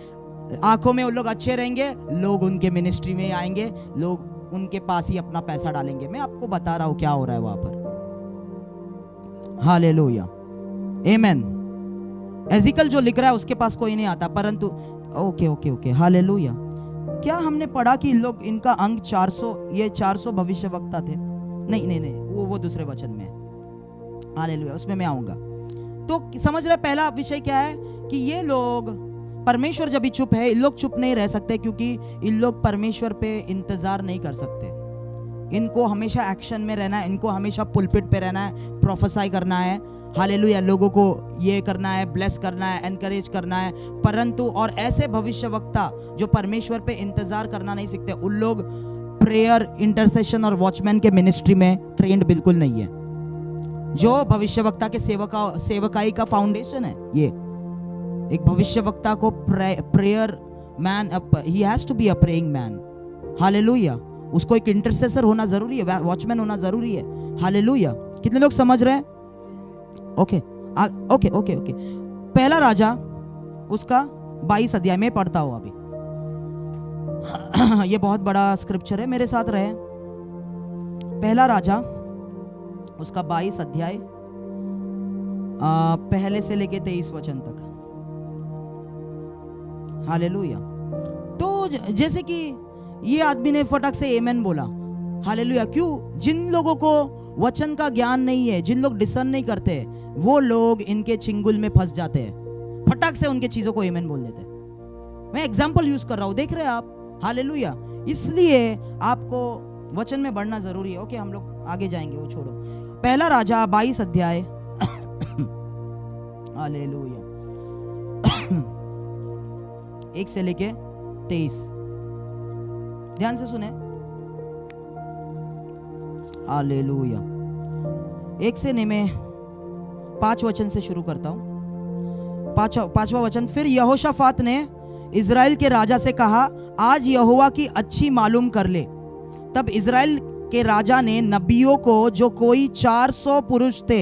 आंखों में वो लोग अच्छे रहेंगे, लोग उनके मिनिस्ट्री में आएंगे, लोग उनके पास ही अपना पैसा डालेंगे। मैं आपको बता रहा हूं क्या हो रहा है वहां पर। हालेलुया। आमेन। एजिकल जो लिख रहा है उसके पास कोई नहीं आता, परंतु ओके। हालेलुया। क्या हमने पढ़ा कि लोग, इनका अंक 400 भविष्यवक्ता थे? नहीं, वो दूसरे वचन में है। हालेलुया, उसमें मैं आऊंगा। तो समझ रहे, पहला विषय क्या है कि ये लोग, परमेश्वर जब भी चुप है, इन लोग चुप नहीं रह सकते, क्योंकि इन लोग परमेश्वर पे इंतजार नहीं कर सकते। इनको हमेशा एक्शन में रहना है, इनको हमेशा पुलपिट पे रहना है, प्रोफेसाई करना है। हालेलुया, लोगों को ये करना है, ब्लेस करना है, एनकरेज करना है, परंतु और ऐसे भविष्यवक्ता जो परमेश्वर पे इंतजार करना नहीं सीखते, उन लोग प्रेयर, इंटरसेशन और वॉचमैन के मिनिस्ट्री में ट्रेंड बिल्कुल नहीं है। जो भविष्यवक्ता के सेवकाई का फाउंडेशन है, ये एक भविष्यवक्ता को prayer man, he has to be a praying man. Hallelujah, उसको एक इंटरसेसर होना जरूरी है, वॉचमैन होना जरूरी है। हालेलुया, कितने लोग समझ रहे हैं? Okay okay okay okay. पहला राजा उसका 22 अध्याय में पढ़ता हूं अभी। ये बहुत बड़ा स्क्रिप्चर है, मेरे साथ रहे। पहला राजा उसका 22 अध्याय पहले से लेके 23 वचन तक। हालेलुया। तो जैसे कि ये आदमी ने फटक से आमेन बोला। हालेलुया। क्यों? जिन लोगों को वचन का ज्ञान नहीं है, जिन लोग डिसर्न नहीं करते, वो लोग इनके चिंगुल में फंस जाते हैं, फटक से उनके चीजों को आमेन बोल देते हैं। मैं एग्जांपल यूज कर रहा हूं, देख रहे हैं आप? हालेलुया। इसलिए आपको वचन में बढ़ना जरूरी है। ओके, हम लोग आगे जाएंगे, वो छोड़ो। पहला राजा 22 अध्याय हालेलुया 1 से लेके 23, ध्यान से सुने। हालेलुया। 1 से नहीं, मैं 5 वचन से शुरू करता हूं। पांचवा वचन। फिर यहोशाफात ने इजराइल के राजा से कहा, आज यहोवा की अच्छी मालूम कर ले। तब इजराइल के राजा ने नबियों को, जो कोई 400 पुरुष थे,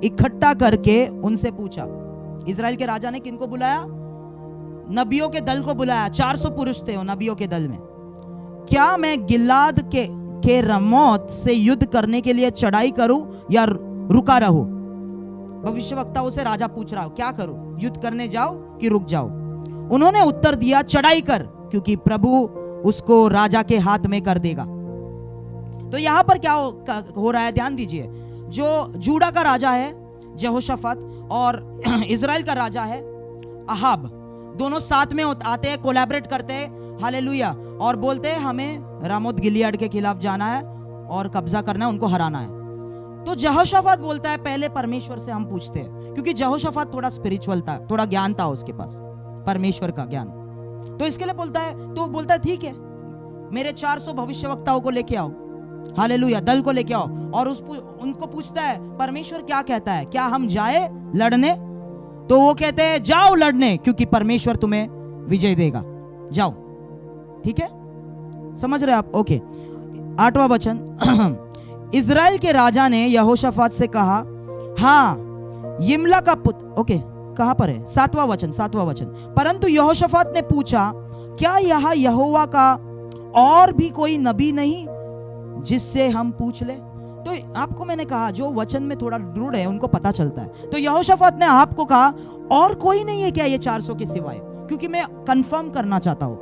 इकट्ठा करके उनसे पूछा। इजराइल के राजा ने किनको बुलाया? नबियों के दल को बुलाया। 400 पुरुष थे नबियों के दल में। क्या मैं गिलाद के रमोत से युद्ध करने के लिए चढ़ाई करूं या रुका रहूं? भविष्यवक्ताओं से राजा पूछ रहा हो, क्या करूं? युद्ध करने जाओ कि रुक जाओ? उन्होंने उत्तर दिया, चढ़ाई कर, क्योंकि प्रभु उसको राजा के हाथ में कर देगा। तो यहां पर क्या हो रहा है, ध्यान दीजिए। जो जूडा का राजा है यहोशाफात, और इजराइल का राजा है अहाब, दोनों साथ में आते हैं, कोलैबोरेट करते हैं। हालेलुया। और बोलते हैं हमें रामोत गिलियाड के खिलाफ जाना है और कब्जा करना है, उनको हराना है। तो यहोशाफात बोलता है, पहले परमेश्वर से हम पूछते हैं, क्योंकि यहोशाफात थोड़ा स्पिरिचुअल था, थोड़ा ज्ञान था उसके पास, परमेश्वर का ज्ञान। तो इसके लिए बोलता है, तो बोलता है ठीक है, मेरे 400 भविष्यवक्ताओं को लेके आओ। हालेलुया, दल को लेके आओ। और उनको पूछता है, परमेश्वर क्या कहता है, क्या हम जाए लड़ने? तो वो कहते हैं, जाओ लड़ने, क्योंकि परमेश्वर तुम्हें विजय देगा, जाओ। ठीक है, समझ रहे आप? ओके। 8वां वचन। इजराइल के राजा ने यहोशाफात से कहा, हाँ यिमला का पुत्र। ओके, कहां पर है? 7वां वचन। परंतु यहोशाफात ने पूछा, क्या यहाँ यहोवा का और भी कोई नबी नहीं जिससे हम पूछ ले? तो आपको मैंने कहा, जो वचन में थोड़ा दृढ़ है उनको पता चलता है। तो यहोशाफात ने आपको कहा, और कोई नहीं है क्या ये 400 के सिवाय? क्योंकि मैं कंफर्म करना चाहता हूं।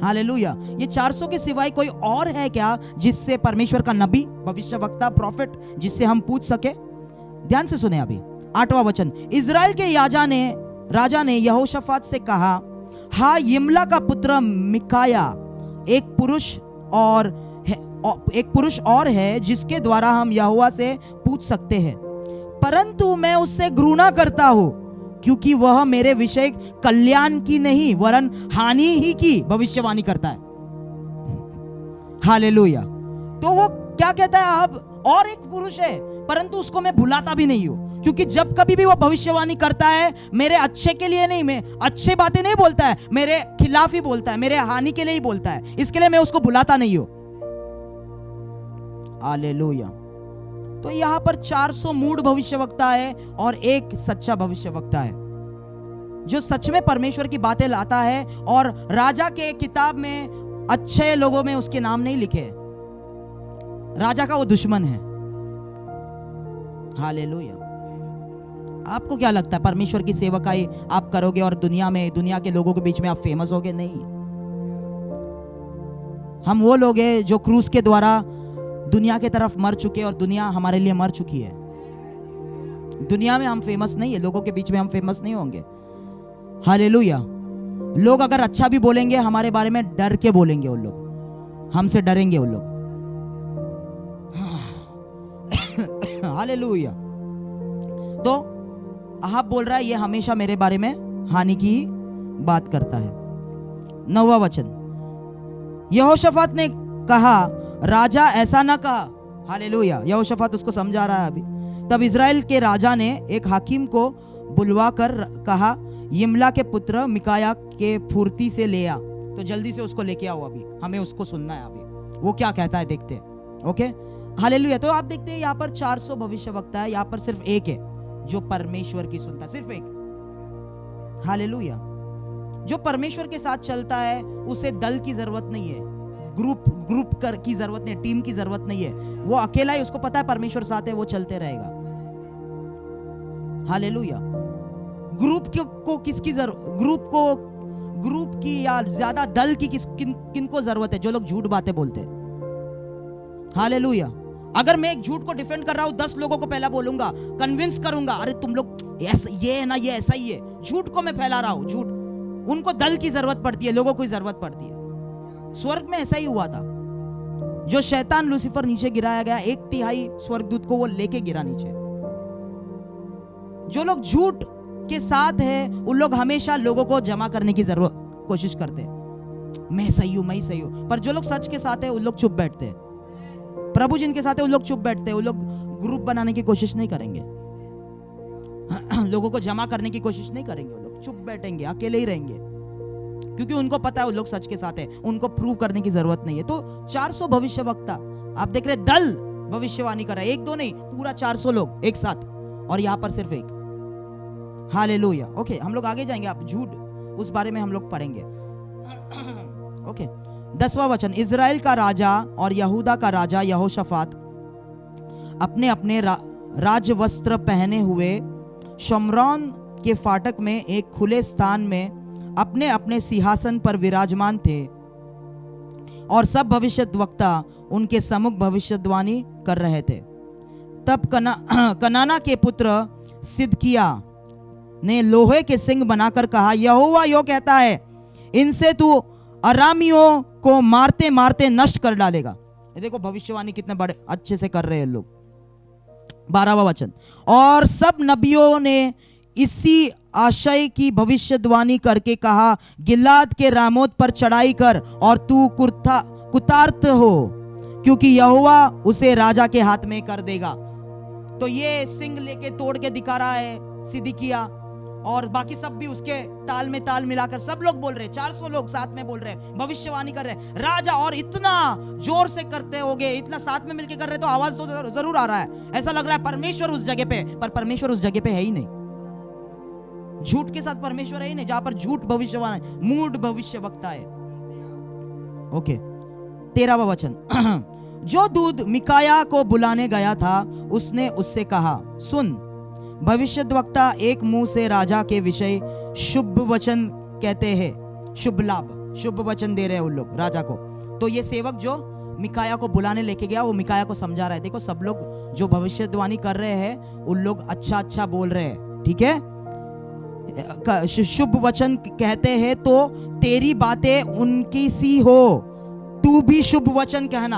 हालेलुया। ये 400 के सिवाय कोई और है क्या जिससे परमेश्वर का नबी, भविष्यवक्ता, प्रॉफिट, जिससे हम पूछ सके? ध्यान से सुने अभी 8वां वचन। इजराइल के राजा ने यहोशाफात से कहा, हाँ यिमला का पुत्र मिकाया एक पुरुष और है जिसके द्वारा हम यहोवा से पूछ सकते हैं, परंतु मैं उससे घृणा करता हूं, क्योंकि वह मेरे विषय कल्याण की नहीं वरन हानि ही की भविष्यवाणी करता है। हालेलुया। तो वो क्या कहता है, अब और एक पुरुष है, परंतु उसको मैं भुलाता भी नहीं हूं, क्योंकि जब कभी भी वो भविष्यवाणी करता है, मेरे अच्छे के लिए नहीं, मैं अच्छे बातें नहीं बोलता है, मेरे खिलाफ ही बोलता है, मेरे हानि के लिए ही बोलता है, इसके लिए मैं उसको भुलाता नहीं हूं। हालेलुया। तो यहां पर 400 मूढ़ भविष्यवक्ता है और एक सच्चा भविष्यवक्ता है, जो सच में परमेश्वर की बातें लाता है। और राजा के किताब में अच्छे लोगों में उसके नाम नहीं लिखे, राजा का वो दुश्मन है। हालेलुया। आपको क्या लगता है, परमेश्वर की सेवकाई आप करोगे और दुनिया के लोगों के बीच में आप फेमस होगे? नहीं। हम वो लोग हैं जो क्रूस के द्वारा दुनिया के तरफ मर चुके, और दुनिया हमारे लिए मर चुकी है। दुनिया में हम फेमस नहीं है, लोगों के बीच में हम फेमस नहीं होंगे। हालेलुया। लोग अगर अच्छा भी बोलेंगे हमारे बारे में, डर के बोलेंगे, उन लोग हमसे डरेंगे, उन लोग। हालेलुया। तो अहाब बोल रहा है ये हमेशा मेरे बारे में हानि की ही बात करता है। 9वां वचन, यहोशाफात ने कहा राजा ऐसा ना कहा। हालेलुया, यहोशाफात उसको समझा रहा है अभी। तब इजराइल के राजा ने एक हाकिम को बुलवा कर कहा यिमला के पुत्र मिकाया के फुर्ती से ले आ। तो जल्दी से उसको लेके आओ, अभी हमें उसको सुनना है, अभी वो क्या कहता है देखते हैं। Okay, hallelujah. तो आप देखते हैं यहाँ पर 400 भविष्यवक्ता है, यहाँ पर सिर्फ एक है जो परमेश्वर की सुनता है, सिर्फ एक। हालेलुया। जो परमेश्वर के साथ चलता है उसे दल की जरूरत नहीं है, ग्रुप की जरूरत नहीं, टीम की जरूरत नहीं है। वो अकेला ही, उसको पता है परमेश्वर साथ है, वो चलते रहेगा। हालेलुया। ग्रुप को किसकी जरूरत, ग्रुप की या ज्यादा दल की किन को जरूरत है? जो लोग झूठ बातें बोलते हैं। हालेलुया। अगर मैं एक झूठ को डिफेंड कर रहा हूं, 10 लोगों को पहला बोलूंगा, कन्विंस करूंगा, अरे तुम लोग ये है ना, ये ऐसा ही है। झूठ को मैं फैला रहा हूं, झूठ। उनको दल की जरूरत पड़ती है, लोगों की जरूरत पड़ती है। स्वर्ग में ऐसा ही हुआ था। जो शैतान लूसीफर नीचे गिराया गया, 1/3 स्वर्गदूत को वो लेके गिरा नीचे। जो लोग झूठ के साथ है उन लोग हमेशा लोगों को जमा करने की जरूरत कोशिश करते हैं, मैं सही हूं, मैं ही सही हूं। पर जो लोग सच के साथ है उन लोग चुप बैठते हैं। प्रभु जिनके साथ है उन लोग चुप बैठते हैं, उन लोग ग्रुप बनाने की कोशिश नहीं करेंगे, लोगों को जमा करने की कोशिश नहीं करेंगे। वो लोग चुप बैठेंगे, अकेले ही रहेंगे, क्योंकि उनको पता है वो लोग सच के साथ है, उनको प्रूव करने की जरूरत नहीं है। तो 400 भविष्यवक्ता आप देख रहे, दल भविष्यवाणी कर रहा है, एक दो नहीं, पूरा 400 लोग एक साथ, और यहां पर सिर्फ एक। हालेलुया। ओके, हम लोग आगे जाएंगे, आप झूठ उस बारे में हम लोग पढ़ेंगे। ओके, 10वां वचन, इजराइल का राजा और यहूदा का राजा यहोशाफात अपने अपने राजवस्त्र पहने हुए शमरौन के फाटक में एक खुले स्थान में अपने अपने सिंहासन पर विराजमान थे, और सब भविष्यद्वक्ता उनके सम्मुख भविष्यवाणी कर रहे थे। तब कनाना के पुत्र सिदकिया ने लोहे के सिंग बनाकर कहा, यहोवा यो कहता है, इनसे तू अरामियों को मारते मारते नष्ट कर डालेगा। ये देखो भविष्यवाणी कितने बड़े अच्छे से कर रहे हैं लोग। 12वां वचन, और सब नबियों ने इसी आशय की भविष्यवाणी करके कहा, गिलाद के रामोत पर चढ़ाई कर और तू कुतार्त हो, क्योंकि यहोवा उसे राजा के हाथ में कर देगा। तो ये सिंग लेके तोड़ के दिखा रहा है सिदकिया, और बाकी सब भी उसके ताल में ताल मिलाकर सब लोग बोल रहे, 400 लोग साथ में बोल रहे, भविष्यवाणी कर रहे राजा, और इतना जोर से करते होगे, इतना साथ में मिलके कर रहे, तो आवाज तो जरूर आ रहा है। ऐसा लग रहा है परमेश्वर उस जगह पे, पर परमेश्वर उस जगह पे है ही नहीं। झूठ के साथ परमेश्वर है ही नहीं, जहां पर झूठ भविष्यवाणी, मूड भविष्यवक्ता है। ओके, 13वां वचन, जो दूत मिकाया को बुलाने गया था उसने उससे कहा, सुन, भविष्यद्वक्ता एक मुंह से राजा के विषय शुभ वचन कहते हैं, शुभ लाभ, शुभ वचन दे रहे हैं उन लोग राजा को। तो ये सेवक जो मिकाया को बुलाने लेके गया, वो मिकाया को समझा रहा है, देखो सब लोग जो भविष्यवाणी कर रहे हैं उन लोग अच्छा अच्छा बोल रहे हैं, ठीक है, शुभ वचन कहते हैं, तो तेरी बातें उनकी सी हो, तू भी शुभ वचन कहना।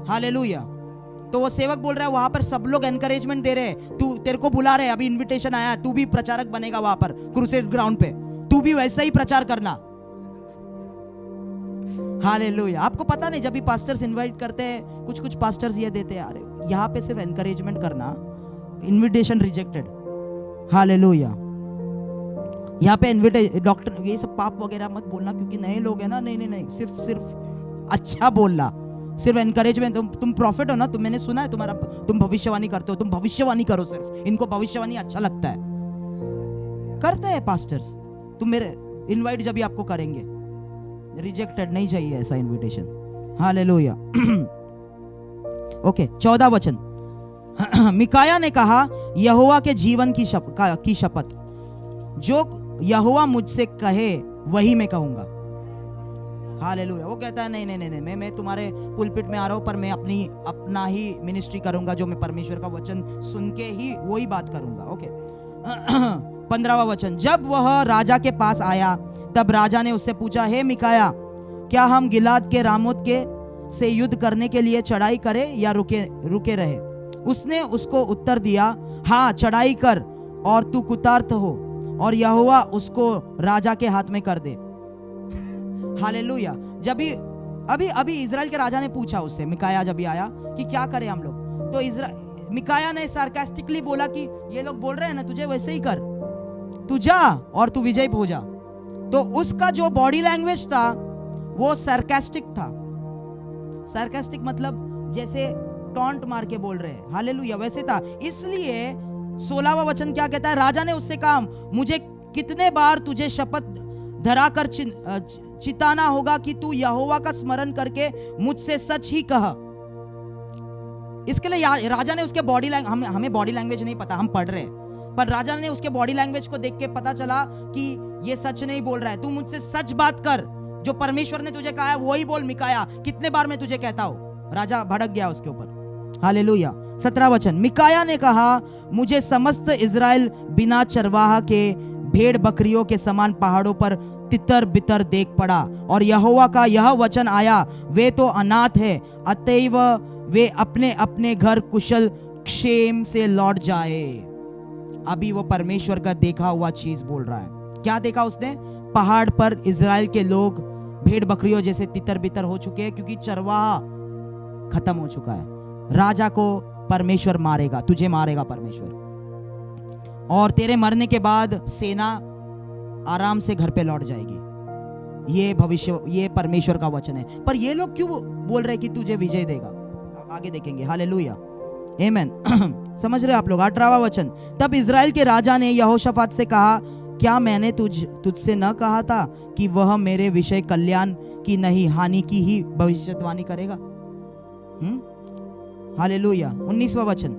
हालेलुया। तो वो सेवक बोल रहा है, वहां पर सब लोग एनकरेजमेंट दे रहे हैं, तू, तेरे को बुला रहे, अभी इनविटेशन आया, तू भी प्रचारक बनेगा वहां पर क्रूसेड ग्राउंड पे, तू भी वैसा ही प्रचार करना। हालेलुया। आपको पता नहीं, जब भी पास्टर्स इनवाइट करते हैं, कुछ कुछ पास्टर्स ये देते हैं, अरे यहाँ पे सिर्फ एनकरेजमेंट करना, इनविटेशन रिजेक्टेड। हालेलुया। यहाँ पे इनविटेशन, डॉक्टर ये सब पाप वगैरह मत बोलना, क्योंकि नए लोग हैं ना, नहीं, सिर्फ अच्छा बोलना, सिर्फ एनकरेजमेंट। तुम प्रॉफिट हो ना, मैंने सुना है तुम्हारा, तुम भविष्यवाणी करते हो, तुम भविष्यवाणी करो, सिर्फ इनको भविष्यवाणी अच्छा लगता है, करते हैं पास्टर्स। तुम मेरे इनवाइट जब भी आपको करेंगे, रिजेक्टेड नहीं चाहिए ऐसा इनविटेशन। हालेलुया। ओके, 14 वचन, मिकाया ने कहा, यहोवा के जीवन की शपथ, जो यहोवा मुझसे कहे वही मैं कहूंगा। हालेलुया। वो कहता है नहीं, मैं तुम्हारे पुलपिट में आ रहा हूं, पर मैं अपना ही मिनिस्ट्री करूंगा, जो मैं परमेश्वर का वचन सुन के ही वही बात करूंगा। ओके, 15वां वचन, जब वह राजा के पास आया तब राजा ने उससे पूछा, हे मिकाया, क्या हम गिलाद के रामोत के से युद्ध करने के लिए चढ़ाई करें या रुके रहे? उसने उसको उत्तर दिया, हाँ चढ़ाई कर और तू कुतार्थ हो और यहोवा उसको राजा के हाथ में कर दे। हालेलुया। जब अभी इजराइल के राजा ने पूछा उससे, मिकाया जब भी आया कि क्या करें हम लोग, तो मिकाया ने सार्कास्टिकली बोला कि ये लोग बोल रहे हैं ना तुझे, वैसे ही कर, तू जा और तू विजयी हो जा। तो उसका जो बॉडी लैंग्वेज था वो सार्कास्टिक था। सार्कास्टिक मतलब जैसे टॉन्ट मार के बोल रहे हैं, हालेलुया, वैसे था। इसलिए 16वां वचन क्या कहता है, राजा ने उससे कहा, मुझे कितने बार तुझे शपथ धराकर चिताना होगा कि तू यहोवा का स्मरण करके मुझसे सच ही कह। इसके लिए राजा ने उसके बॉडी लैंग्वेज, हमें बॉडी लैंग्वेज नहीं पता, हम पढ़ रहे हैं, पर राजा ने उसके बॉडी लैंग्वेज को देख के पता चला कि ये सच नहीं बोल रहा है, तू मुझसे सच बात कर, जो परमेश्वर ने तुझे कहा है वही बोल। मिकाया, कितने बार मैं तुझे कहता हूं। राजा भड़क गया उसके ऊपर, हालेलुया। 17 वचन, मिकाया ने कहा, मुझे समस्त इजराइल बिना चरवाहा के भेड़ बकरियों के समान पहाड़ों पर तितर बितर देख पड़ा, और यहोवा का यह वचन आया, वे तो अनाथ है, अतएव वे अपने अपने घर कुशल क्षेम से लौट जाए। अभी वो परमेश्वर का देखा हुआ चीज बोल रहा है। क्या देखा उसने? पहाड़ पर इजराइल के लोग भेड़ बकरियों जैसे तितर बितर हो चुके हैं, क्योंकि चरवाहा खत्म हो चुका है। राजा को परमेश्वर मारेगा, तुझे मारेगा परमेश्वर, और तेरे मरने के बाद सेना आराम से घर पे लौट जाएगी। ये भविष्य, ये परमेश्वर का वचन है। पर ये लोग क्यों बोल रहे कि तुझे विजय देगा? आगे देखेंगे, हालेलुया, आमेन। समझ रहे आप लोग? 18वां वचन, तब इजराइल के राजा ने यहोशाफात से कहा, क्या मैंने तुझसे न कहा था कि वह मेरे विषय कल्याण की नहीं हानि की ही भविष्यवाणी करेगा? हालेलुया। 19वां वचन,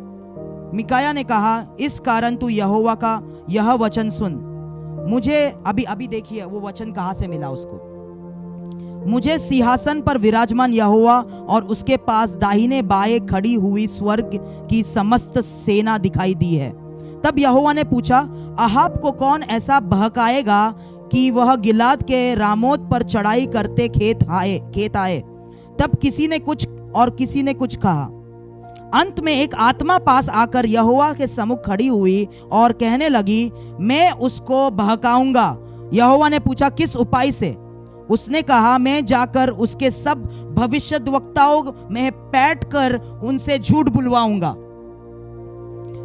मिकाया ने कहा, इस कारण तू यहोवा का यह वचन सुन। मुझे अभी देखिए वो वचन कहां से मिला उसको। मुझे सिंहासन पर विराजमान यहोवा और उसके पास दाहिने बाएं खड़ी हुई स्वर्ग की समस्त सेना दिखाई दी है। तब यहोवा ने पूछा, अहाब को कौन ऐसा बहकाएगा कि वह गिलाद के रामोत पर चढ़ाई करते खेत आए? तब किसी ने कुछ और किसी ने कुछ कहा। अंत में एक आत्मा पास आकर यहोवा के सम्मुख खड़ी हुई और कहने लगी, मैं उसको बहकाऊंगा। यहोवा ने पूछा, किस उपाय से? उसने कहा, मैं जाकर उसके सब भविष्यद्वक्ताओं में पैठ कर उनसे झूठ बुलवाऊंगा।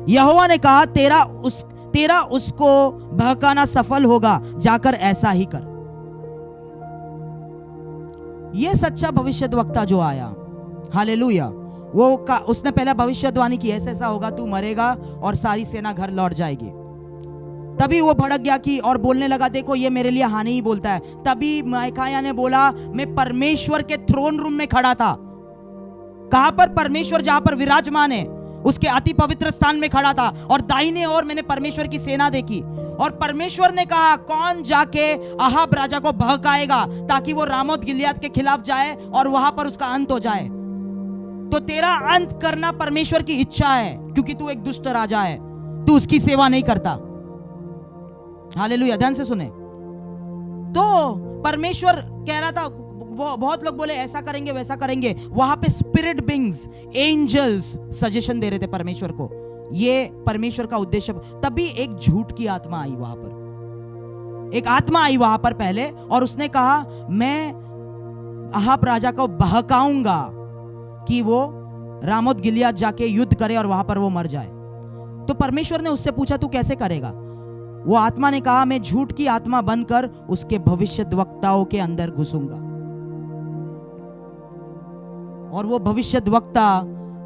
यहोवा ने कहा, तेरा उसको बहकाना सफल होगा, जाकर ऐसा ही कर। यह सच्चा भविष्यद्वक्ता जो आया, हालेलुया, उसने पहला भविष्यवाणी की, ऐसा होगा, तू मरेगा और सारी सेना घर लौट जाएगी। तभी वो भड़क गया कि और बोलने लगा, देखो ये मेरे लिए हानि ही बोलता है। तभी मिकाया ने बोला, मैं परमेश्वर के थ्रोन रूम में खड़ा था। कहां पर? परमेश्वर जहां पर विराजमान है उसके अति पवित्र स्थान में खड़ा था, और दाहिने ओर मैंने परमेश्वर की सेना देखी। और परमेश्वर ने कहा, कौन जाके अहाब राजा को बहकाएगा ताकि वो रामोत गिलियाद के खिलाफ जाए और वहां पर उसका अंत हो जाए। तो तेरा अंत करना परमेश्वर की इच्छा है, क्योंकि तू एक दुष्ट राजा है, तू उसकी सेवा नहीं करता। हालेलुया, ध्यान से सुने। तो परमेश्वर कह रहा था, बहुत लोग बोले ऐसा करेंगे वैसा करेंगे। वहां पे स्पिरिट बीइंग्स, एंजल्स सजेशन दे रहे थे परमेश्वर को। ये परमेश्वर का उद्देश्य। तभी एक झूठ की आत्मा आई वहां पर, एक आत्मा आई वहां पर पहले, और उसने कहा, मैं अहाब राजा को बहकाऊंगा कि वो रामोत गिलियाद जाके युद्ध करे और वहां पर वो मर जाए। तो परमेश्वर ने उससे पूछा, तू कैसे करेगा? वो आत्मा ने कहा, मैं झूठ की आत्मा बनकर उसके भविष्यद्वक्ताओं के अंदर घुसूंगा, और वो भविष्यद्वक्ता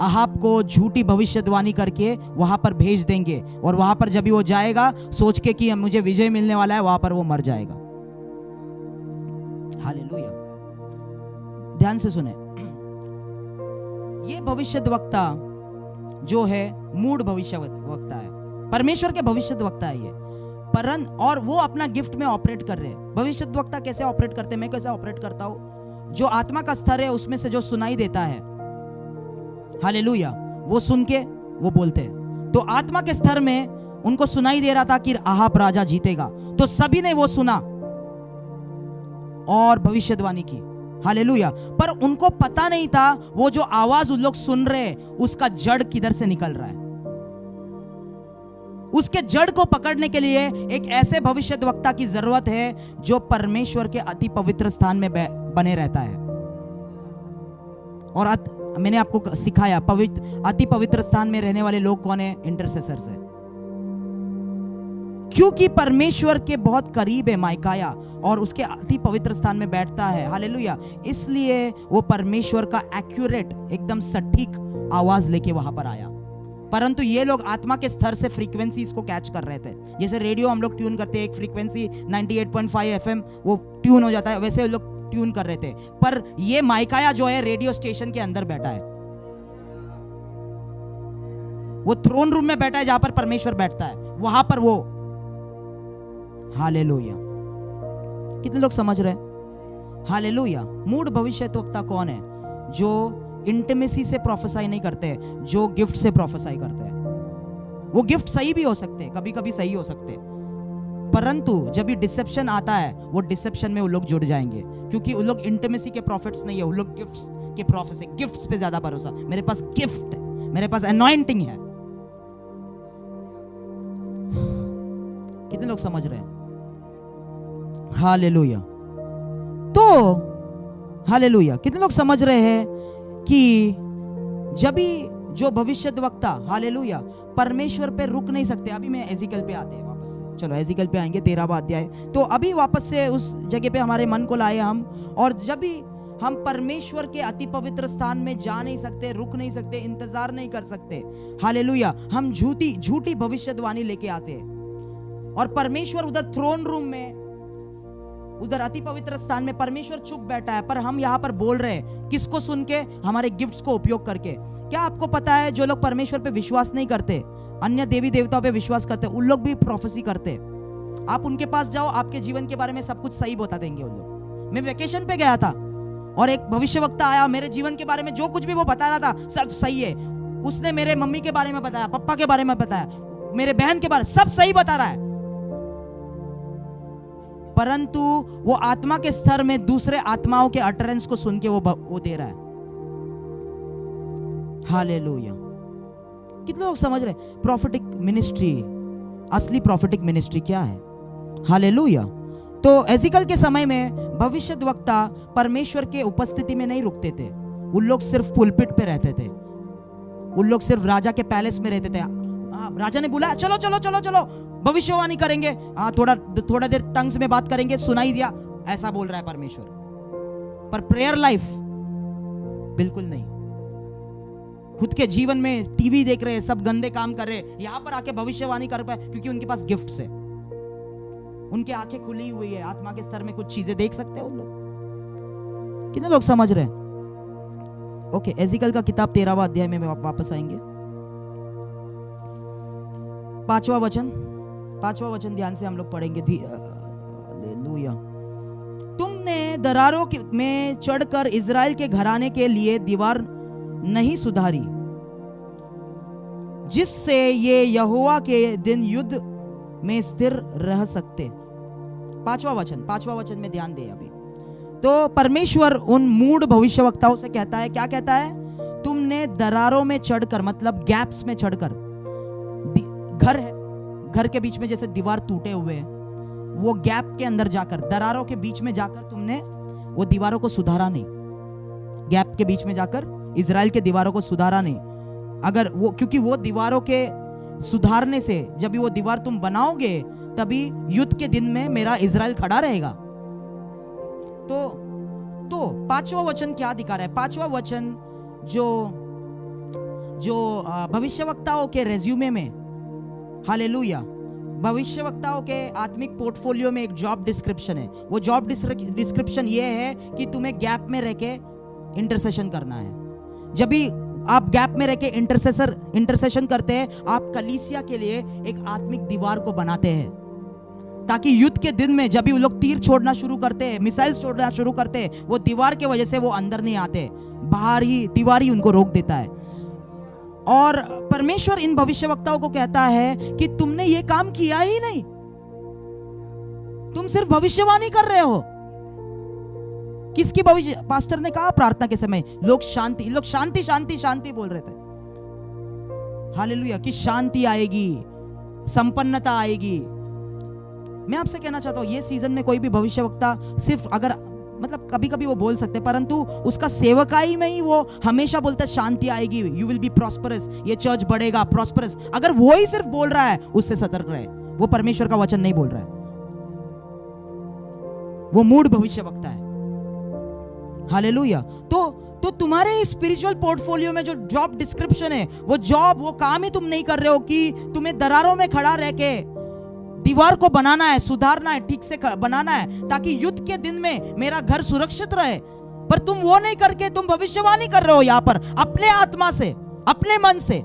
अहाब को झूठी भविष्यवाणी करके वहां पर भेज देंगे, और वहां पर जब भी वो जाएगा सोच के कि मुझे विजय मिलने वाला है, वहां पर वो मर जाएगा। हालेलुया, ध्यान से सुने। ये भविष्यद्वक्ता जो है मूड भविष्यद्वक्ता है, परमेश्वर के भविष्यद्वक्ता है ये, और वो अपना गिफ्ट में ऑपरेट कर रहे हैं। भविष्यद्वक्ता कैसे ऑपरेट करते हैं? मैं कैसे ऑपरेट करता हूं? जो आत्मा का स्तर है उसमें से जो सुनाई देता है, हालेलुया, वो सुन के वो बोलते हैं। तो आत्मा के स्तर में उनको सुनाई दे रहा था कि अहाब राजा जीतेगा, तो सभी ने वो सुना और भविष्यवाणी की। हालेलुया। पर उनको पता नहीं था वो जो आवाज उन लोग सुन रहे उसका जड़ किधर से निकल रहा है। उसके जड़ को पकड़ने के लिए एक ऐसे भविष्यद्वक्ता की जरूरत है जो परमेश्वर के अति पवित्र स्थान में बने रहता है। और मैंने आपको सिखाया अति पवित्र स्थान में रहने वाले लोग कौन है? इंटरसेसर्स है। क्योंकि परमेश्वर के बहुत करीब है माइकाया और उसके अति पवित्र स्थान में बैठता है। हालेलुया। इसलिए वो परमेश्वर का एक्यूरेट, एकदम सटीक आवाज लेके वहां पर आया। परंतु ये लोग आत्मा के स्तर से फ्रीक्वेंसी इसको कैच कर रहे थे। जैसे रेडियो हम लोग ट्यून करते हैं, एक फ्रीक्वेंसी 98.5 FM वो ट्यून हो जाता है, वैसे लोग ट्यून कर रहे थे। पर ये माइकाया जो है रेडियो स्टेशन के अंदर बैठा है, वो थ्रोन रूम में बैठा है जहां पर परमेश्वर बैठता है, वहां पर वो। हालेलुया। कितने लोग समझ रहे हैं? हालेलुया। मूड भविष्यद्वक्ता कौन है? जो इंटिमेसी से प्रोफेसाई नहीं करते, जो गिफ्ट से प्रोफेसाई करते हैं। वो गिफ्ट सही भी हो सकते, कभी कभी सही हो सकते, परंतु जब ये डिसेप्शन आता है, वो डिसेप्शन में वो लोग जुड़ जाएंगे, क्योंकि वो लोग इंटिमेसी के प्रॉफिट्स नहीं है, वो लोग गिफ्ट्स के प्रॉफिट्स है। गिफ्ट्स पे ज्यादा भरोसा, मेरे पास गिफ्ट है, मेरे पास अनॉइंटिंग है। कितने लोग समझ रहे हैं? हालेलुया। तो हालेलुया, कितने लोग समझ रहे हैं कि जब भी जो भविष्यद्वक्ता, हालेलुया, परमेश्वर पे रुक नहीं सकते। अभी मैं एजिकल पे आते हैं वापस से, चलो एजिकल पे आएंगे, 13वां अध्याय। तो अभी वापस से उस जगह पे हमारे मन को लाए हम, और जब भी हम परमेश्वर के अति पवित्र स्थान में जा नहीं सकते, रुक नहीं सकते, इंतजार नहीं कर सकते, हालेलुया, हम झूठी भविष्यवाणी लेके आते हैं। और परमेश्वर उधर थ्रोन रूम में, उधर अति पवित्र स्थान में परमेश्वर चुप बैठा है, पर हम यहां पर बोल रहे हैं किसको सुन के? हमारे गिफ्ट्स को उपयोग करके। क्या आपको पता है जो लोग परमेश्वर पे विश्वास नहीं करते, अन्य देवी देवताओं पे विश्वास करते, उन लोग भी प्रोफेसी करते। आप उनके पास जाओ, आपके जीवन के बारे में सब कुछ सही बता देंगे उन लोग। मैं वेकेशन पे गया था और एक भविष्यवक्ता आया, मेरे जीवन के बारे में जो कुछ भी वो बता रहा था सब सही है। उसने मेरे मम्मी के बारे में बताया, पापा के बारे में बताया, मेरे बहन के बारे में, सब सही बता रहा है। परंतु वो आत्मा के स्तर में दूसरे आत्माओं के अटरेंस को सुन के वो दे रहा है। हालेलुया। कितने लोग समझ रहे? प्रॉफिटिक मिनिस्ट्री, असली प्रॉफिटिक मिनिस्ट्री क्या है? हालेलुया। तो एजिकल के समय में भविष्यद्वक्ता परमेश्वर के उपस्थिति में नहीं रुकते थे। उन लोग सिर्फ पुलपिट पे रहते थे, उन लोग सिर्फ राजा के पैलेस में रहते थे। राजा ने बुलाया, चलो चलो चलो चलो भविष्यवाणी करेंगे, थोड़ा देर टंग्स में बात करेंगे, सुनाई दिया, ऐसा बोल रहा है परमेश्वर। पर प्रेयर लाइफ बिल्कुल नहीं। खुद के जीवन में टीवी देख रहे, सब गंदे काम कर रहे, यहां पर आके भविष्यवाणी कर पाए क्योंकि उनके पास गिफ्ट्स है, उनकी आंखें खुली हुई है, आत्मा के स्तर में कुछ चीजें देख सकते हैं उन लोग। कितने लोग समझ रहे हैं? ओके, एजिकल का किताब 13वां अध्याय में वापस आएंगे। 5वां वचन ध्यान से हम लोग पढ़ेंगे। हालेलुया। तुमने दरारों में चढ़कर इजराइल के घराने के लिए दीवार नहीं सुधारी, जिससे ये यहोवा के दिन युद्ध में स्थिर रह सकते। 5वां वचन में ध्यान दे। अभी तो परमेश्वर उन मूढ़ भविष्यवक्ताओं से कहता है, क्या कहता है? तुमने दरारों में चढ़कर, मतलब गैप्स में चढ़कर, घर है, घर के बीच में जैसे दीवार टूटे हुए हैं, वो गैप के अंदर जाकर, दरारों के बीच में जाकर तुमने वो दीवारों को सुधारा नहीं। गैप के बीच में जाकर इजराइल के दीवारों को सुधारा नहीं। अगर वो, क्योंकि वो दीवारों के सुधारने से, जब भी वो दीवार तुम बनाओगे, तभी युद्ध के दिन में मेरा इजराइल खड़ा रहेगा। तो 5वां वचन क्या दिखा रहा है? 5वां वचन जो भविष्यवक्ताओं के रेज्यूमे में, हालेलुया, भविष्यवक्ताओं के आत्मिक पोर्टफोलियो में एक जॉब डिस्क्रिप्शन है। वो जॉब डिस्क्रिप्शन ये है कि तुम्हें गैप में रह के इंटरसेशन करना है। जब भी आप गैप में रह के इंटरसेशन करते हैं, आप कलीसिया के लिए एक आत्मिक दीवार को बनाते हैं, ताकि युद्ध के दिन में जब भी वो लोग तीर छोड़ना शुरू करते हैं, मिसाइल छोड़ना शुरू करते हैं, वो दीवार के वजह से वो अंदर नहीं आते, बाहर ही दीवार ही उनको रोक देता है। और परमेश्वर इन भविष्यवक्ताओं को कहता है कि तुमने ये काम किया ही नहीं, तुम सिर्फ भविष्यवाणी कर रहे हो, किसकी भविष्य? पास्टर ने कहा प्रार्थना के समय लोग शांति शांति शांति बोल रहे थे। हालेलुया, कि शांति आएगी, संपन्नता आएगी। मैं आपसे कहना चाहता हूं, ये सीजन में कोई भी भविष्यवक्ता सिर्फ अगर मतलब कभी कभी वो बोल सकते, परंतु उसका सेवकाई में ही वो हमेशा बोलता है शांति आएगी, यू विल बी प्रॉस्परस, ये चर्च बढ़ेगा, प्रॉस्परस। अगर वो ही सिर्फ बोल रहा है, उससे सतर्क रहे, वो परमेश्वर का वचन नहीं बोल रहा है, वो मूड भविष्यवक्ता है। हालेलुया। तो तुम्हारे स्पिरिचुअल पोर्टफोलियो में जो जॉब डिस्क्रिप्शन है, वो जॉब, वो काम ही तुम नहीं कर रहे हो कि तुम्हें दरारों में खड़ा रह के दीवार को बनाना है, सुधारना है, ठीक से बनाना है, ताकि युद्ध के दिन में मेरा घर सुरक्षित रहे। पर तुम वो नहीं करके तुम भविष्यवाणी कर रहे हो यहां पर अपने आत्मा से, अपने मन से।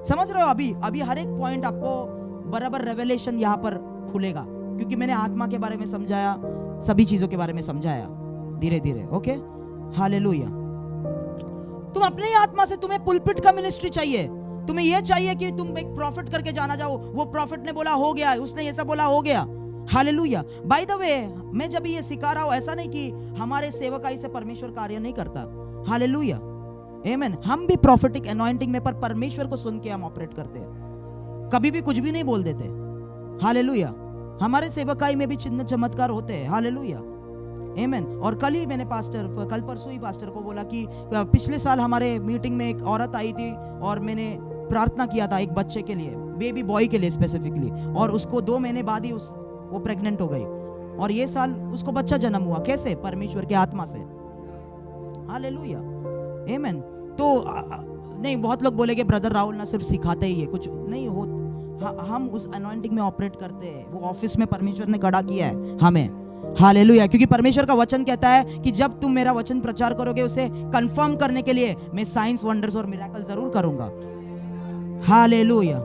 समझ रहे हो? अभी हर एक पॉइंट आपको बराबर रेवलेशन यहां पर खुलेगा, क्योंकि मैंने आत्मा के बारे में समझाया, सभी चीजों के बारे में समझाया धीरे धीरे। Okay, hallelujah. तुम अपनी आत्मा से, तुम्हें पुलपिट का मिनिस्ट्री चाहिए, तुम्हें यह चाहिए कि तुम एक प्रॉफिट करके जाना जाओ, वो प्रॉफिट ने बोला हो गया, उसने ये सब बोला हो गया। हालेलुया। बाय द वे, मैं जब ये सिखा रहा हूं, ऐसा नहीं कि हमारे सेवकाई से परमेश्वर कार्य नहीं करता। हालेलुया, आमेन। हम भी प्रॉफिटिक एनॉइंटिंग में, पर परमेश्वर को सुन के हम ऑपरेट करते हैं, कभी भी कुछ भी नहीं बोल देते। हालेलुया। हमारे सेवकाई में भी चिन्ह चमत्कार होते हैं। हालेलुया, आमेन। और कल परसों ही पास्टर को बोला कि पिछले साल हमारे मीटिंग में एक औरत आई थी और मैंने प्रार्थना किया था एक बच्चे के लिए, बेबी बॉय के लिए स्पेसिफिकली, और उसको 2 महीने बाद ही वो प्रेग्नेंट हो गई, और ये साल उसको बच्चा जन्म हुआ। कैसे? परमेश्वर के आत्मा से। हालेलुया, आमेन। तो नहीं, बहुत लोग बोलेंगे ब्रदर राहुल ना सिर्फ सिखाते ही है, कुछ नहीं हो, हम उस अनॉइंटिंग में ऑपरेट करते हैं। वो ऑफिस में परमेश्वर ने खड़ा किया है हमें। हालेलुया। क्योंकि परमेश्वर का वचन कहता है कि जब तुम मेरा वचन प्रचार करोगे, उसे कंफर्म करने के लिए मैं साइंस, वंडर्स और मिरेकल जरूर करूंगा। हालेलुया,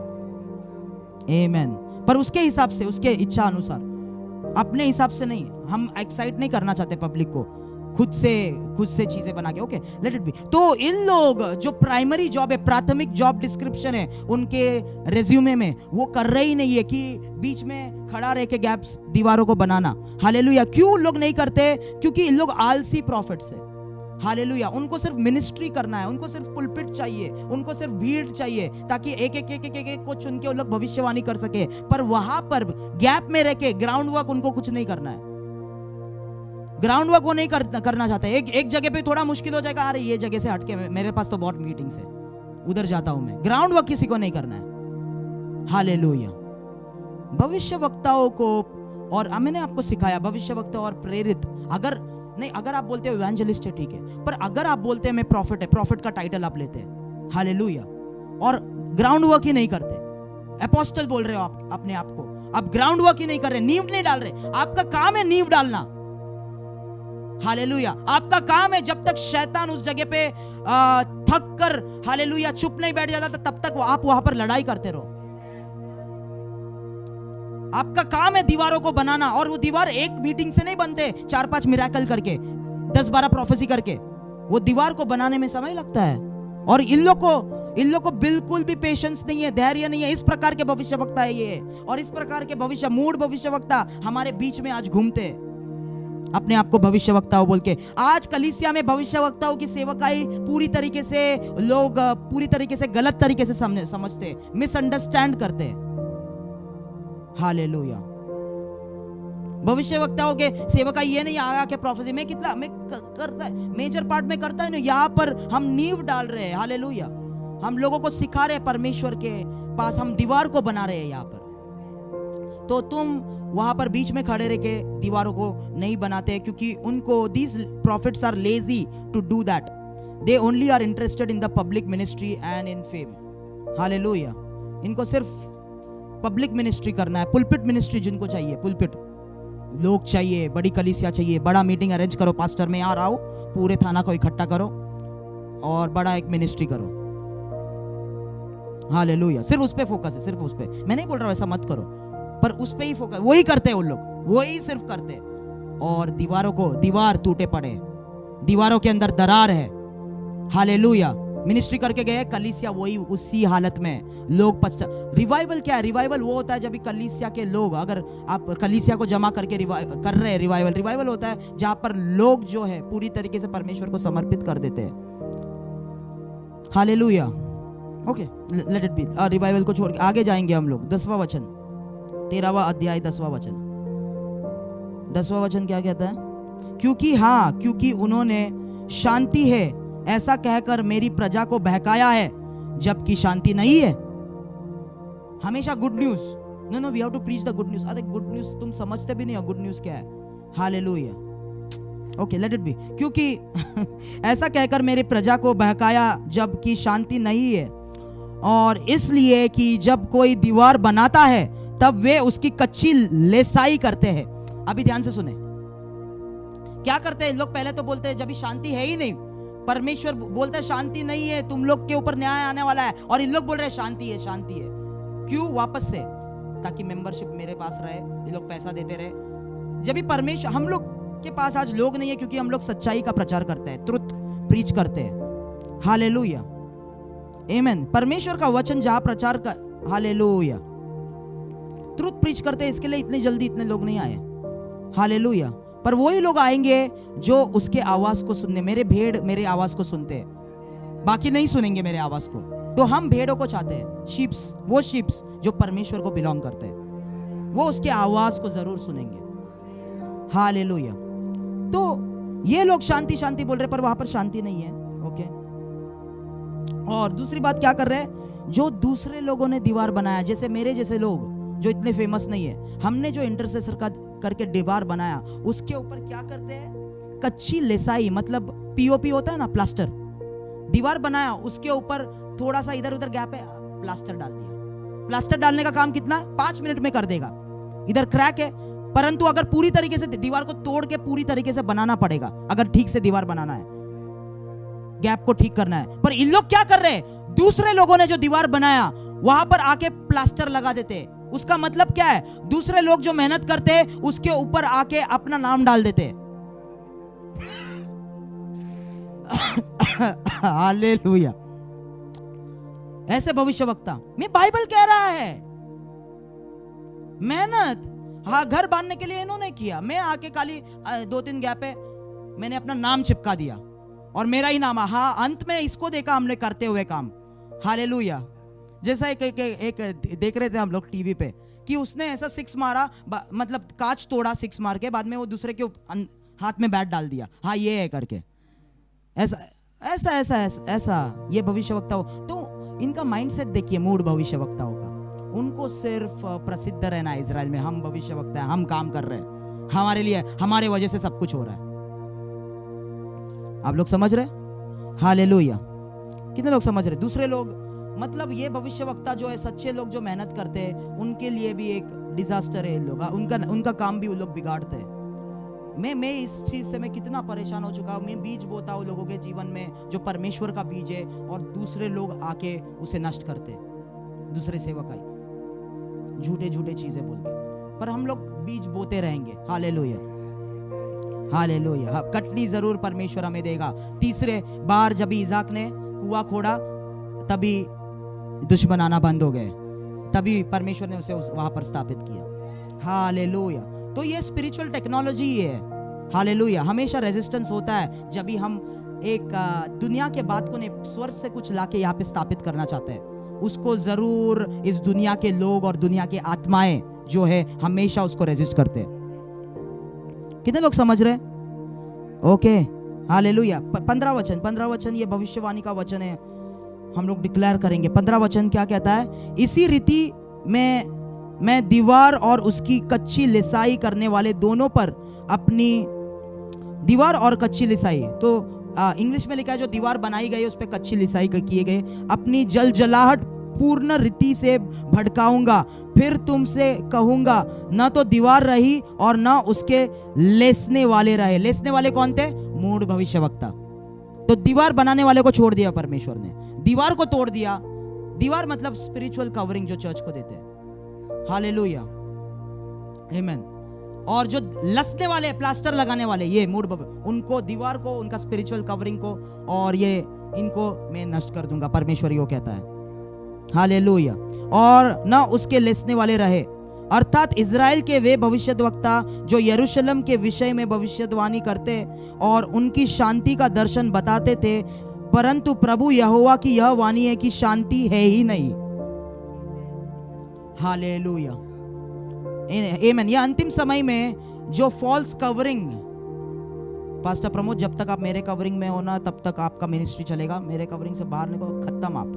आमेन। पर उसके हिसाब से, उसके इच्छा अनुसार, अपने हिसाब से नहीं। हम एक्साइट नहीं करना चाहते पब्लिक को खुद से चीजें बना के। Okay, let it B. तो इन लोग जो प्राइमरी जॉब है, प्राथमिक जॉब डिस्क्रिप्शन है उनके रेज्यूमे में, वो कर रहे ही नहीं है कि बीच में खड़ा रह के गैप्स, दीवारों को बनाना। हालेलुया। क्यों लोग नहीं करते? क्योंकि इन लोग आलसी प्रॉफिट्स है। हालेलुया। उनको सिर्फ मिनिस्ट्री करना है, उनको सिर्फ पुलपिट चाहिए, उनको सिर्फ भीड़ चाहिए, ताकि एक को चुन के वो लोग भविष्यवाणी कर सके। पर वहां पर गैप में रह के ग्राउंड वर्क उनको कुछ नहीं करना है। ग्राउंड वर्क वो नहीं करना चाहते। एक जगह पे थोड़ा मुश्किल हो जाएगा, अरे ये जगह से हटके मेरे पास तो बहुत मीटिंग्स है, उधर जाता हूं मैं। ग्राउंड वर्क किसी को नहीं करना है। हालेलुया। भविष्यवक्ताओं को, और मैंने आपको सिखाया भविष्यवक्ता और प्रेरित, अगर आप बोलते हो इवेंजलिस्ट है, ठीक है, पर अगर आप बोलते हैं मैं प्रॉफिट है, प्रॉफिट का टाइटल आप लेते हैं। हालेलुया। और ग्राउंड वर्क ही नहीं करते, अपोस्टल बोल रहे हो आप अपने आप को, आप ग्राउंड वर्क ही नहीं कर रहे, नींव नहीं डाल रहे। आपका काम है नींव डालना। हालेलुया। आपका काम है, जब तक शैतान उस जगह पे थक कर, हालेलुया, चुप नहीं बैठ जाता, तब तक आप वहां पर लड़ाई करते रहो। आपका काम है दीवारों को बनाना, और वो दीवार एक मीटिंग से नहीं बनते, 4-5 मिरेकल करके, 10-12 प्रोफेसी करके। वो दीवार को बनाने में समय लगता है, और इन लोग को बिल्कुल भी पेशेंस नहीं है, धैर्य नहीं है। इस प्रकार के भविष्यवक्ता है ये, और इस प्रकार के भविष्यवक्ता हमारे बीच में आज घूमते हैं, अपने आप को भविष्यवक्ताओं बोल के। आज कलीसिया में भविष्यवक्ताओं की सेवकाई पूरी तरीके से लोग गलत तरीके से समझते, मिसअंडरस्टैंड करते हैं। हालेलुया। भविष्यवक्ताओं के सेवकाई ये नहीं आया कि प्रोफेसी में करता है, मेजर पार्ट में करता है ना, यहाँ पर हम नींव डाल रहे हैं। हालेलुया। हम लोगों को सिखा रहे हैं, परमेश्वर के पास हम दीवार को बना रहे हैं यहाँ पर। तो तुम वहां पर बीच में खड़े रह के दीवारों को नहीं बनाते, क्योंकि उनको these prophets are lazy to do that. They only are interested in the public ministry and in fame. Hallelujah. इनको सिर्फ पब्लिक मिनिस्ट्री करना है, पुलपिट मिनिस्ट्री जिनको चाहिए, पुलपिट लोग चाहिए, बड़ी कलीसिया चाहिए, बड़ा मीटिंग अरेंज करो, पास्टर में यहाँ आओ, पूरे थाना को इकट्ठा करो और बड़ा एक मिनिस्ट्री करो। हालेलुया। सिर्फ उस पे फोकस है, सिर्फ उस पे। मैं नहीं बोल रहा हूं ऐसा मत करो, पर उस पे ही फोकस, वही करते हैं उन लोग, वही सिर्फ करते हैं। और दीवार टूटे पड़े, दीवारों के अंदर दरार है। हालेलुया। मिनिस्ट्री करके गए, कलीसिया वही उसी हालत में, लोग रिवाइवल क्या है? रिवाइवल वो होता है जब कलीसिया के लोग, अगर आप कलीसिया को जमा करके कर रहे हैं, रिवाइवल होता है जहां पर लोग जो है पूरी तरीके से परमेश्वर को समर्पित कर देते हैं। Hallelujah. Okay, let it B. Revival को छोड़ के आगे जाएंगे हम लोग। 10वां वचन, 13वां अध्याय 10वां वचन। 10वां वचन क्या कहता है? क्योंकि उन्होंने शांति है ऐसा कहकर मेरी प्रजा को बहकाया है, जबकि शांति नहीं है। हमेशा good news, no we have to preach the good news. अरे गुड न्यूज तुम समझते भी नहीं हो गुड न्यूज क्या है। Hallelujah. Okay, let it be. क्योंकि ऐसा कहकर मेरी प्रजा को बहकाया जबकि शांति नहीं है, और इसलिए कि जब कोई दीवार बनाता है तब वे उसकी कच्ची लेसाई करते हैं। अभी ध्यान से सुने, क्या करते हैं लोग? पहले तो बोलते हैं जब शांति है ही नहीं, परमेश्वर बोलता है शांति नहीं है, तुम लोग के ऊपर न्याय आने वाला है, और इन लोग बोल रहे हैं शांति है, शांति है। क्यों? वापस से, ताकि मेंबरशिप मेरे पास रहे, ये लोग पैसा देते रहे। जब भी परमेश्वर, हम लोग के पास आज लोग नहीं है क्योंकि हम लोग सच्चाई का प्रचार करते हैं, ट्रुथ प्रीच करते हैं। हालेलुया, आमेन। परमेश्वर का वचन जहां प्रचार कर, हालेलुया, ट्रुथ प्रीच करते हैं, इसके लिए इतनी जल्दी इतने लोग नहीं आए। हालेलुया। पर वही लोग आएंगे जो उसके आवाज को सुनने, मेरे भेड़ मेरे आवाज को सुनते हैं, बाकी नहीं सुनेंगे मेरे आवाज को। तो हम भेड़ों को चाहते हैं, शीप्स, वो शीप्स जो परमेश्वर को बिलोंग करते हैं, वो उसके आवाज को जरूर सुनेंगे। हालेलुया। तो ये लोग शांति शांति बोल रहे, पर वहां पर शांति नहीं है। ओके, और दूसरी बात क्या कर रहे हैं? जो दूसरे लोगों ने दीवार बनाया, जैसे मेरे जैसे लोग जो इतने फेमस नहीं है, हमने जो इंटरसेसर का करके दीवार बनाया, उसके ऊपर क्या करते हैं? कच्ची लेसाई, मतलब पीओपी होता है ना, प्लास्टर। दीवार बनाया, उसके ऊपर थोड़ा सा इधर उधर गैप है, प्लास्टर डाल दिया। प्लास्टर डालने का काम कितना? 5 मिनट में कर देगा। इधर क्रैक है, परंतु अगर पूरी तरीके से दीवार को तोड़ के पूरी तरीके से बनाना पड़ेगा, अगर ठीक से दीवार बनाना है, गैप को ठीक करना है। पर इन लोग क्या कर रहे हैं? दूसरे लोगों ने जो दीवार बनाया वहां पर आके प्लास्टर लगा देते हैं। उसका मतलब क्या है? दूसरे लोग जो मेहनत करते हैं उसके ऊपर आके अपना नाम डाल देते हैं। हालेलुया। ऐसे भविष्यवक्ता में बाइबल कह रहा है, मेहनत, हाँ, घर बांधने के लिए इन्होंने किया, मैं आके खाली 2-3 गैप है, मैंने अपना नाम चिपका दिया और मेरा ही नाम। हाँ, अंत में इसको देखा हमने करते हुए काम। हालेलुया। जैसा एक देख रहे थे हम लोग टीवी पे कि उसने ऐसा 6 मारा, मतलब कांच तोड़ा 6 मार के, बाद में वो दूसरे के हाथ में बैट डाल दिया, हाँ ये है करके। ऐसा ऐसा ऐसा ऐसा, ऐसा ये भविष्यवक्ता हो। तो इनका माइंडसेट देखिए, मूड भविष्यवक्ताओं का, उनको सिर्फ प्रसिद्ध रहना है इजराइल में, हम भविष्यवक्ता हैं, हम काम कर रहे हैं, हमारे लिए, हमारे वजह से सब कुछ हो रहा है। आप लोग समझ रहे? हालेलुया। कितने लोग समझ रहे? दूसरे लोग, मतलब ये भविष्यवक्ता जो है, सच्चे लोग जो मेहनत करते हैं, उनके लिए भी एक डिजास्टर है। लोग उनका काम भी वो लोग बिगाड़ते हैं। मैं इस चीज से मैं कितना परेशान हो चुका हूँ। मैं बीज बोता हूँ लोगों के जीवन में जो परमेश्वर का बीज है, और दूसरे लोग आके उसे नष्ट करते हैं, दूसरे सेवक आई झूठे झूठे चीजें बोल के। पर हम लोग बीज बोते रहेंगे। Hallelujah, hallelujah. कटनी जरूर परमेश्वर हमें देगा। तीसरे बार जब इसाक ने कुआं खोदा, तभी दुश्मनाना बंद हो गए, तभी परमेश्वर ने उसे वहां पर स्थापित किया। हालेलुया। तो ये स्पिरिचुअल टेक्नोलॉजी ही है। हालेलुया। हमेशा रेजिस्टेंस होता है जब भी हम एक दुनिया के बात को स्वर्ग से कुछ लाके यहाँ पे स्थापित करना चाहते हैं, उसको जरूर इस दुनिया के लोग और दुनिया के आत्माएं जो है हमेशा उसको रेजिस्ट करते हैं। कितने लोग समझ रहे? Okay, hallelujah. 15 वचन ये भविष्यवाणी का वचन है, हम लोग डिक्लेयर करेंगे। 15 वचन क्या कहता है? इसी रीति मैं दीवार और उसकी कच्ची लिसाई करने वाले दोनों पर अपनी दीवार और कच्ची लिसाई, तो इंग्लिश में लिखा है जो दीवार बनाई गई उस पर कच्ची लिसाई किए गए, अपनी जलजलाहट पूर्ण रीति से भड़काऊंगा, फिर तुमसे कहूंगा न तो दीवार रही और न उसके लेसने वाले रहे। लेसने वाले कौन थे? मूढ़ भविष्यवक्ता। तो दीवार बनाने वाले को छोड़ दिया परमेश्वर ने, दीवार को तोड़ दिया। दीवार मतलब स्पिरिचुअल कवरिंग जो चर्च को देते हैं। हालेलुया, आमेन। और जो लसने वाले, प्लास्टर लगाने वाले, ये मूड, उनको, दीवार को, उनका स्पिरिचुअल कवरिंग को और ये इनको मैं नष्ट कर दूंगा, परमेश्वर यो कहता है। हालेलुया। और ना उसके लेसने वाले रहे, अर्थात इज़राइल के वे भविष्यद्वक्ता जो यरूशलेम के विषय में भविष्यवाणी करते और उनकी शांति का दर्शन बताते थे, परंतु प्रभु यहोवा की यह वाणी है कि शांति है ही नहीं। हालेलुया, आमीन। ये अंतिम समय में जो फॉल्स कवरिंग, पास्टर प्रमोद जब तक आप मेरे कवरिंग में हो ना तब तक आपका मिनिस्ट्री चलेगा, मेरे कवरिंग से बाहर निकलो, खत्म, आप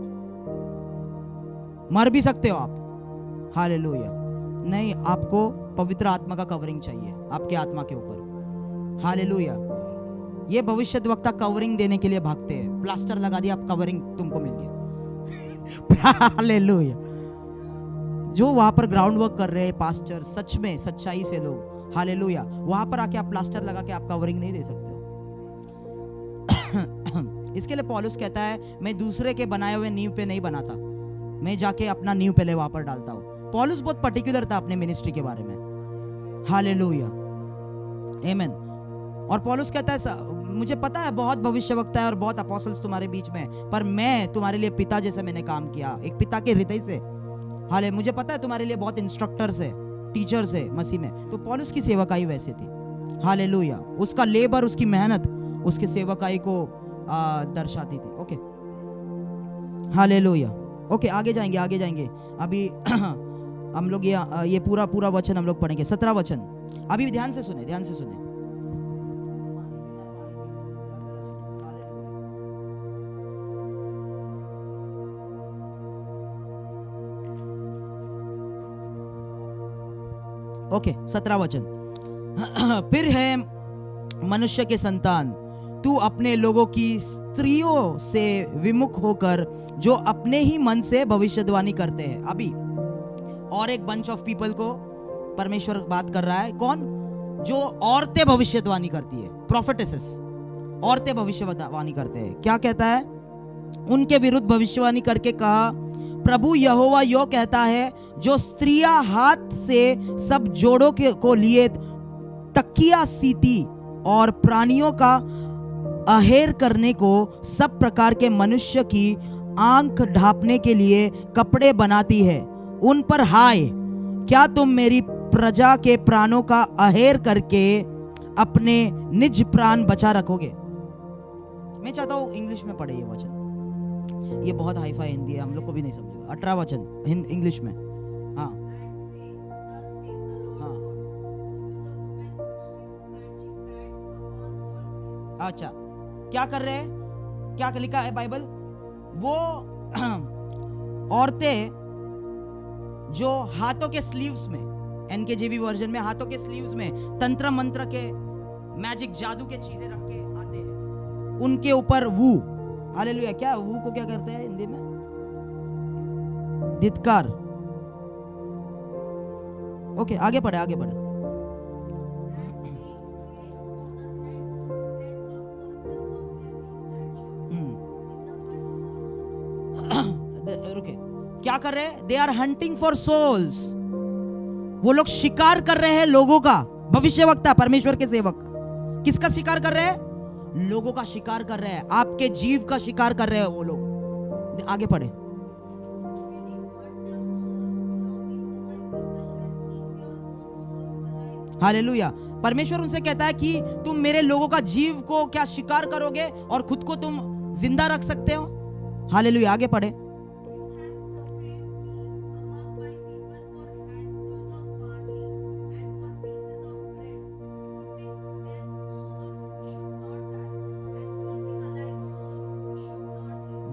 मर भी सकते हो आप। हालेलुया। नहीं, आपको पवित्र आत्मा का कवरिंग चाहिए आपके आत्मा के ऊपर। हालेलुया। ये भविष्यद्वक्ता कवरिंग देने के लिए भागते हैं, प्लास्टर लगा दिया, आप कवरिंग तुमको मिल गया। हालेलुया। जो वहां पर ग्राउंड वर्क कर रहे हैं पास्टर, सच में सच्चाई से लोग, हालेलुया, वहां पर आके आप प्लास्टर लगा के आप कवरिंग नहीं दे सकते हो। इसके लिए पौलुस कहता है मैं दूसरे के बनाए हुए नींव पे नहीं बनाता, मैं जाके अपना नींव पहले वहां पर डालता हूं। पौलुस बहुत पर्टिकुलर था अपने मिनिस्ट्री के बारे में। हालेलुया, आमीन। और पौलुस कहता है मुझे पता है बहुत भविष्यवक्ता है और बहुत अपोस्टल्स तुम्हारे बीच में, पर मैं तुम्हारे लिए पिता जैसे मैंने काम किया, एक पिता के हृदय से। हाले मुझे पता है तुम्हारे लिए बहुत इंस्ट्रक्टर्स है, टीचर्स है मसीह में। तो पौलुस की सेवकाई वैसे थी। हालेलुया। उसका लेबर, उसकी मेहनत उसके सेवकाई को दर्शाती थी। Okay, hallelujah. ओके, आगे जाएंगे, आगे जाएंगे। अभी हम लोग ये पूरा वचन हम लोग पढ़ेंगे, 17 वचन। अभी ध्यान से सुने, ध्यान से सुने। ओके, 17 वचन। फिर है मनुष्य के संतान, तू अपने लोगों की स्त्रियों से विमुख होकर जो अपने ही मन से भविष्यवाणी करते हैं। अभी और एक बंच ऑफ पीपल को परमेश्वर बात कर रहा है। कौन? जो औरतें भविष्यवाणी करती है, प्रोफेटेसेस, औरतें भविष्यवाणी करते हैं। क्या कहता है? उनके विरुद्ध भविष्यवाणी करके कहा, प्रभु यहोवा यो कहता है, जो स्त्रियां हाथ से सब जोड़ों को लिए तकिया सीती और प्राणियों का अहेर करने को, सब प्रकार के मनुष्य की आंख ढांपने के लिए कपड़े बनाती है, उन पर हाय, क्या तुम मेरी प्रजा के प्राणों का अहेर करके अपने निज प्राण बचा रखोगे? मैं चाहता हूं इंग्लिश में पढ़े ये वचन, ये बहुत हाई फाई हिंदी है, हम लोग को भी नहीं समझेगा। 18 वचन इंग्लिश में। हाँ हाँ, अच्छा, क्या कर रहे हैं? क्या लिखा है बाइबल? वो औरतें जो हाथों के स्लीव्स में, NKJV वर्जन में, हाथों के स्लीव्स में तंत्र मंत्र के मैजिक जादू के चीजें रख के आते हैं, उनके ऊपर वू, हालेलुया, क्या वू को क्या करते हैं हिंदी में? धिक्कार। ओके, आगे पढ़े, आगे पढ़े। रुके, क्या कर रहे हैं? They are hunting for souls. वो लोग शिकार कर रहे हैं लोगों का। भविष्यवक्ता, परमेश्वर के सेवक किसका शिकार कर रहे हैं? लोगों का शिकार कर रहे हैं, आपके जीव का शिकार कर रहे हैं वो लोग। आगे पढ़े। हालेलुया। परमेश्वर उनसे कहता है कि तुम मेरे लोगों का जीव को क्या शिकार करोगे और खुद को तुम जिंदा रख सकते हो? हालेलुया। आगे पढ़े।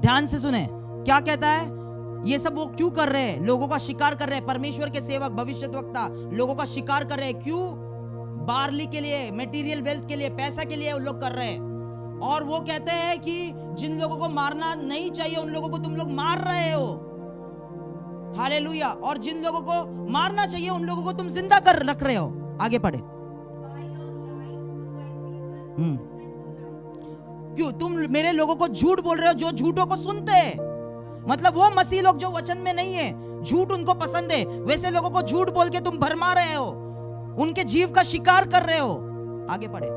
ध्यान से सुने, क्या कहता है? ये सब वो क्यों कर रहे हैं? लोगों का शिकार कर रहे हैं। परमेश्वर के सेवक, भविष्यद्वक्ता लोगों का शिकार कर रहे हैं। क्यों? बार्ली के लिए, मटेरियल वेल्थ के लिए, पैसा के लिए वो लोग कर रहे हैं। और वो कहते हैं कि जिन लोगों को मारना नहीं चाहिए उन लोगों को तुम लोग मार रहे हो। हालेलुया। और जिन लोगों को मारना चाहिए उन लोगों को तुम जिंदा कर रख रहे हो। आगे पढ़े। क्यों तुम मेरे लोगों को झूठ बोल रहे हो जो झूठों को सुनते हैं? मतलब वो मसीह लोग जो वचन में नहीं है, झूठ उनको पसंद है, वैसे लोगों को झूठ बोल के तुम भरमा रहे हो, उनके जीव का शिकार कर रहे हो। आगे पढ़े।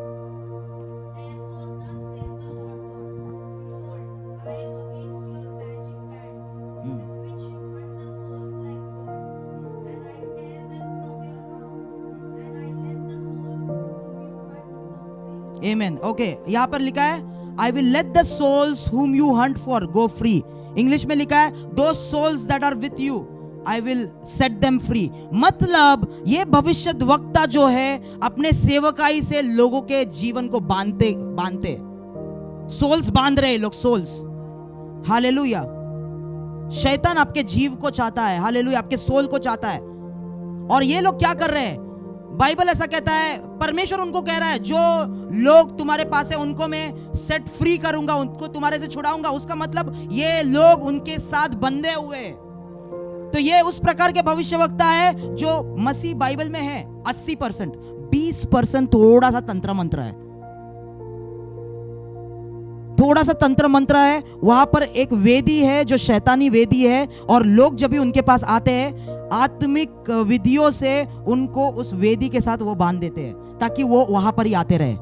Amen. ओके, यहाँ पर लिखा है I will let the souls whom you hunt for go free. English में लिखा है those souls that are with you I will set them free. मतलब ये भविष्यद्वक्ता जो है अपने सेवकाई से लोगों के जीवन को बांधते सोल्स बांध रहे लोग, सोल्स। हालेलुया। शैतान आपके जीव को चाहता है, हालेलुया, आपके सोल को चाहता है। और ये लोग क्या कर रहे हैं? बाइबल ऐसा कहता है, परमेश्वर उनको कह रहा है जो लोग तुम्हारे पास है उनको मैं सेट फ्री करूंगा, उनको तुम्हारे से छुड़ाऊंगा। उसका मतलब ये लोग उनके साथ बंधे हुए हैं। तो ये उस प्रकार के भविष्यवक्ता है जो मसीह बाइबल में है 80%, 20% थोड़ा सा तंत्र मंत्र है, थोड़ा सा तंत्र मंत्र है। वहां पर एक वेदी है जो शैतानी वेदी है, और लोग जब भी उनके पास आते हैं आत्मिक विधियों से उनको उस वेदी के साथ वो बांध देते हैं ताकि वो वहां पर ही आते रहे,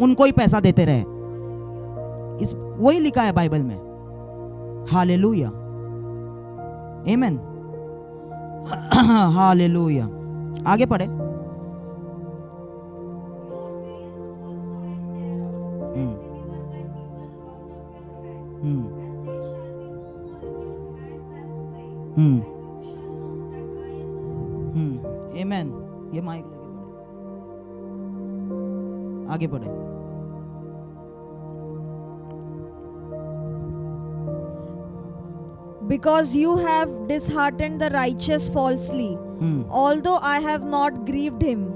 उनको ही पैसा देते रहे। इस वही लिखा है बाइबल में। हालेलुया, आमेन, हालेलुया। आगे पढ़े। आमेन। ये माइक लेके पढ़े, आगे पढ़े। Because you have disheartened the righteous falsely, although I have not grieved him,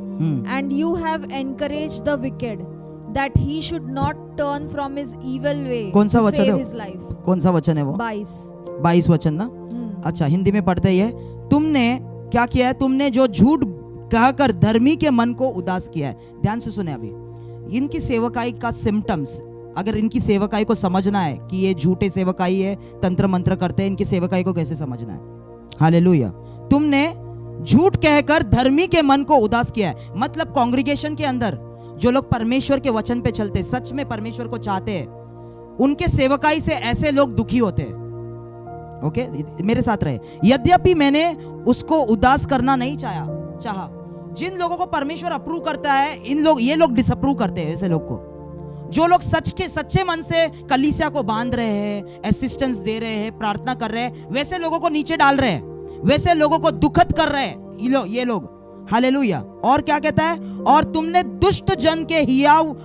and you have encouraged the wicked, that he should not turn from his evil way कौन सा to वचन save है? his life. कौन सा वचन है वो? 22 वचन ना। अच्छा, हिंदी में पढ़ते ही है। तुमने क्या किया है? तुमने जो झूठ कहकर धर्मी के मन को उदास किया है। ध्यान से सुने। अभी इनकी सेवकाई का सिम्टम्स, अगर इनकी सेवकाई को समझना है कि ये झूठे सेवकाई है, तंत्र मंत्र करते हैं, इनकी सेवकाई को कैसे समझना है? हालेलुया। तुमने झूठ कहकर धर्मी के मन को उदास किया है। मतलब कांग्रीगेशन के अंदर जो लोग परमेश्वर के वचन पे चलते, सच में परमेश्वर को चाहते हैं, उनके सेवकाई से ऐसे लोग दुखी होते हैं। ओके, मेरे साथ रहे। यद्यपि मैंने उसको उदास करना नहीं चाहा। जिन लोगों को परमेश्वर अप्रूव करता है, ये लोग डिसअप्रूव करते हैं ऐसे लोग को। जो लोग सच्चे मन से कलीसिया को बांध रहे हैं, असिस्टेंस दे रहे हैं, प्रार्थना कर रहे हैं, वैसे लोगों को नीचे डाल रहे हैं, वैसे लोगों को दुखद कर रहे हैं ये लोग। हालेलुया। और क्या कहता है? और तुमने दुष्ट जन के हियाव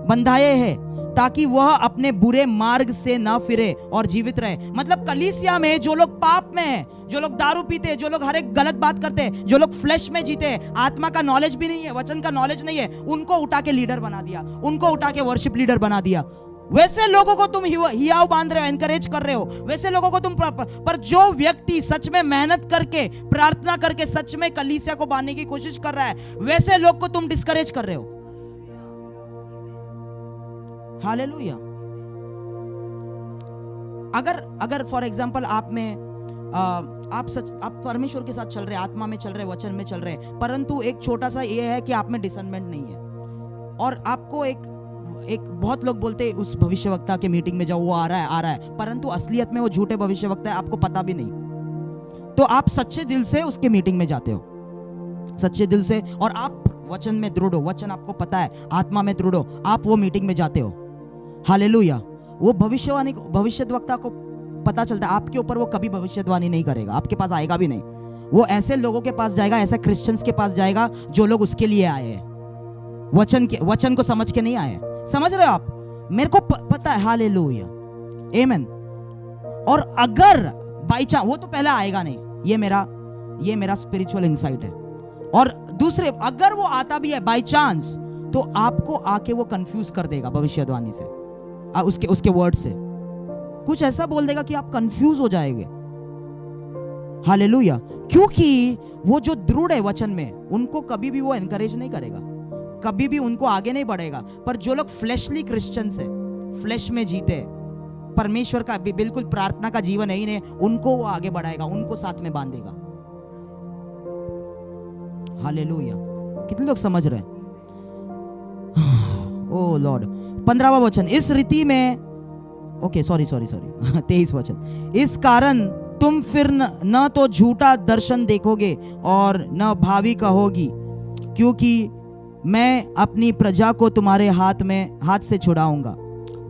बंधाए हैं ताकि वह अपने बुरे मार्ग से ना फिरे और जीवित रहे। मतलब कलीसिया में जो लोग पाप में है, जो लोग दारू पीते हैं, जो लोग हर एक गलत बात करते हैं, जो लोग फ्लैश में जीते हैं, आत्मा का नॉलेज भी नहीं है, वचन का नॉलेज नहीं है, उनको उठा के लीडर बना दिया, उनको उठा के वर्शिप लीडर बना दिया। वैसे लोगों को तुम हियाव बांध रहे हो, एनकरेज कर रहे हो, वैसे लोगों को तुम पर जो व्यक्ति सच में मेहनत करके, प्रार्थना करके सच में कलीसिया को बांधने की कोशिश कर रहा है, वैसे लोग को तुम डिस्करेज कर रहे हो। हालेलुया। अगर फॉर एग्जांपल आप परमेश्वर के साथ चल रहे, आत्मा में चल रहे, वचन में चल रहे, परंतु एक छोटा सा ये है कि आप में डिसर्नमेंट नहीं है, और आपको एक बहुत लोग बोलते हैं उस भविष्यवक्ता के मीटिंग में जाओ, वो आ रहा है, परंतु असलियत में वो झूठे भविष्यवक्ता है, आपको पता भी नहीं, तो आप सच्चे दिल से उसके मीटिंग में जाते हो, सच्चे दिल से, और आप वचन में दृढ़ हो, वचन आपको पता है, आत्मा में दृढ़ हो, आप वो मीटिंग में जाते हो। हालेलुया। वो भविष्यद्वक्ता को पता चलता है आपके ऊपर वो कभी भविष्यवाणी नहीं करेगा, आपके पास आएगा भी नहीं। वो ऐसे लोगों के पास जाएगा, ऐसे क्रिश्चियंस के पास जाएगा जो लोग उसके लिए आए हैं, वचन को समझ के नहीं आए। समझ रहे हो आप? मेरे को पता है। हालेलुया, आमेन। और अगर बाई चांस, वो तो पहले आएगा नहीं, ये मेरा स्पिरिचुअल इंसाइट है। और दूसरे, अगर वो आता भी है बाई चांस, तो आपको आके वो कंफ्यूज कर देगा भविष्यवाणी से, उसके वर्ड से कुछ ऐसा बोल देगा कि आप कंफ्यूज हो जाएंगे। हालेलुया। क्योंकि वो जो दृढ़ है वचन में, उनको कभी भी वो एनकरेज नहीं करेगा, कभी भी उनको आगे नहीं बढ़ेगा। पर जो लोग फ्लैशली क्रिश्चियंस है, फ्लैश में जीते, परमेश्वर का बिल्कुल प्रार्थना का जीवन है ही नहीं, उनको वो आगे बढ़ाएगा, उनको साथ में बांधेगा। हालेलुया। कितने लोग समझ रहे हैं? ओ लॉर्ड। 15वां वचन, इस रीति में, ओके सॉरी 23 वचन, इस कारण तुम फिर न तो झूठा दर्शन देखोगे और न भावी कहोगी, क्योंकि मैं अपनी प्रजा को तुम्हारे हाथ से छुड़ाऊंगा,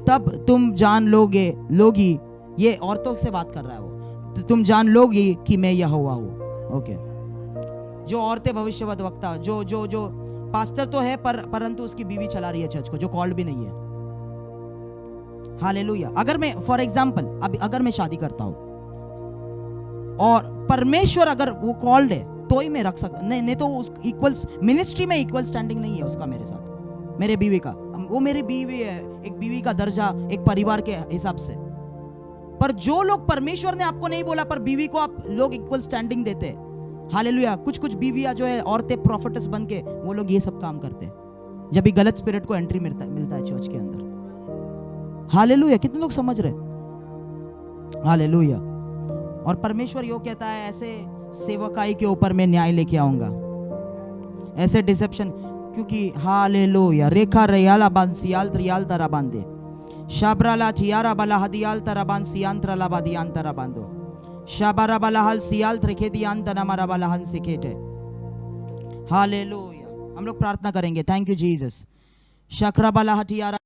तब तुम जान लोगी, ये औरतों से बात कर रहा है वो, तो तुम जान लोगी कि मैं यहोवा हूँ। ओके, जो औरतें भविष्यवक्ता वक्ता, जो पास्टर तो है परंतु उसकी बीवी चला रही है चर्च को, जो कॉल्ड भी नहीं है। हालेलुया। अगर मैं फॉर एग्जांपल अगर मैं शादी करता हूं और परमेश्वर अगर वो कॉल्ड है तो ही मैं रख सकता, नहीं तो उस इक्वल मिनिस्ट्री में इक्वल स्टैंडिंग नहीं है उसका मेरे साथ, मेरे बीवी का। वो मेरी बीवी है, एक बीवी का दर्जा एक परिवार के हिसाब से। पर जो लोग परमेश्वर ने आपको नहीं बोला पर बीवी को आप लोग इक्वल स्टैंडिंग देते हैं। हालेलुया। कुछ बीवियां जो है औरतें प्रोफेटस बन के वो लोग ये सब काम करते हैं जब भी गलत स्पिरिट को एंट्री मिलता है चर्च के अंदर। हालेलुया। कितने लोग समझ रहे? हालेलुया। और परमेश्वर यो कहता है ऐसे सेवकाई के ऊपर मैं न्याय लेके आऊंगा, ऐसे डिसेप्शन, क्योंकि हालेलुया। रेखा रयाला बान सियाल त्रियाल तरा बांधे, शाबराला थियारा बाला हदियाल तरा बान सियांत्रा ला बादियान तरा बांधो, शाबारा बाला हल सियाल त्रिखेदियान तना मारा बाला हन सिकेटे। हालेलुया। हम लोग प्रार्थना करेंगे। Thank you Jesus. शकरा बाला हथियारा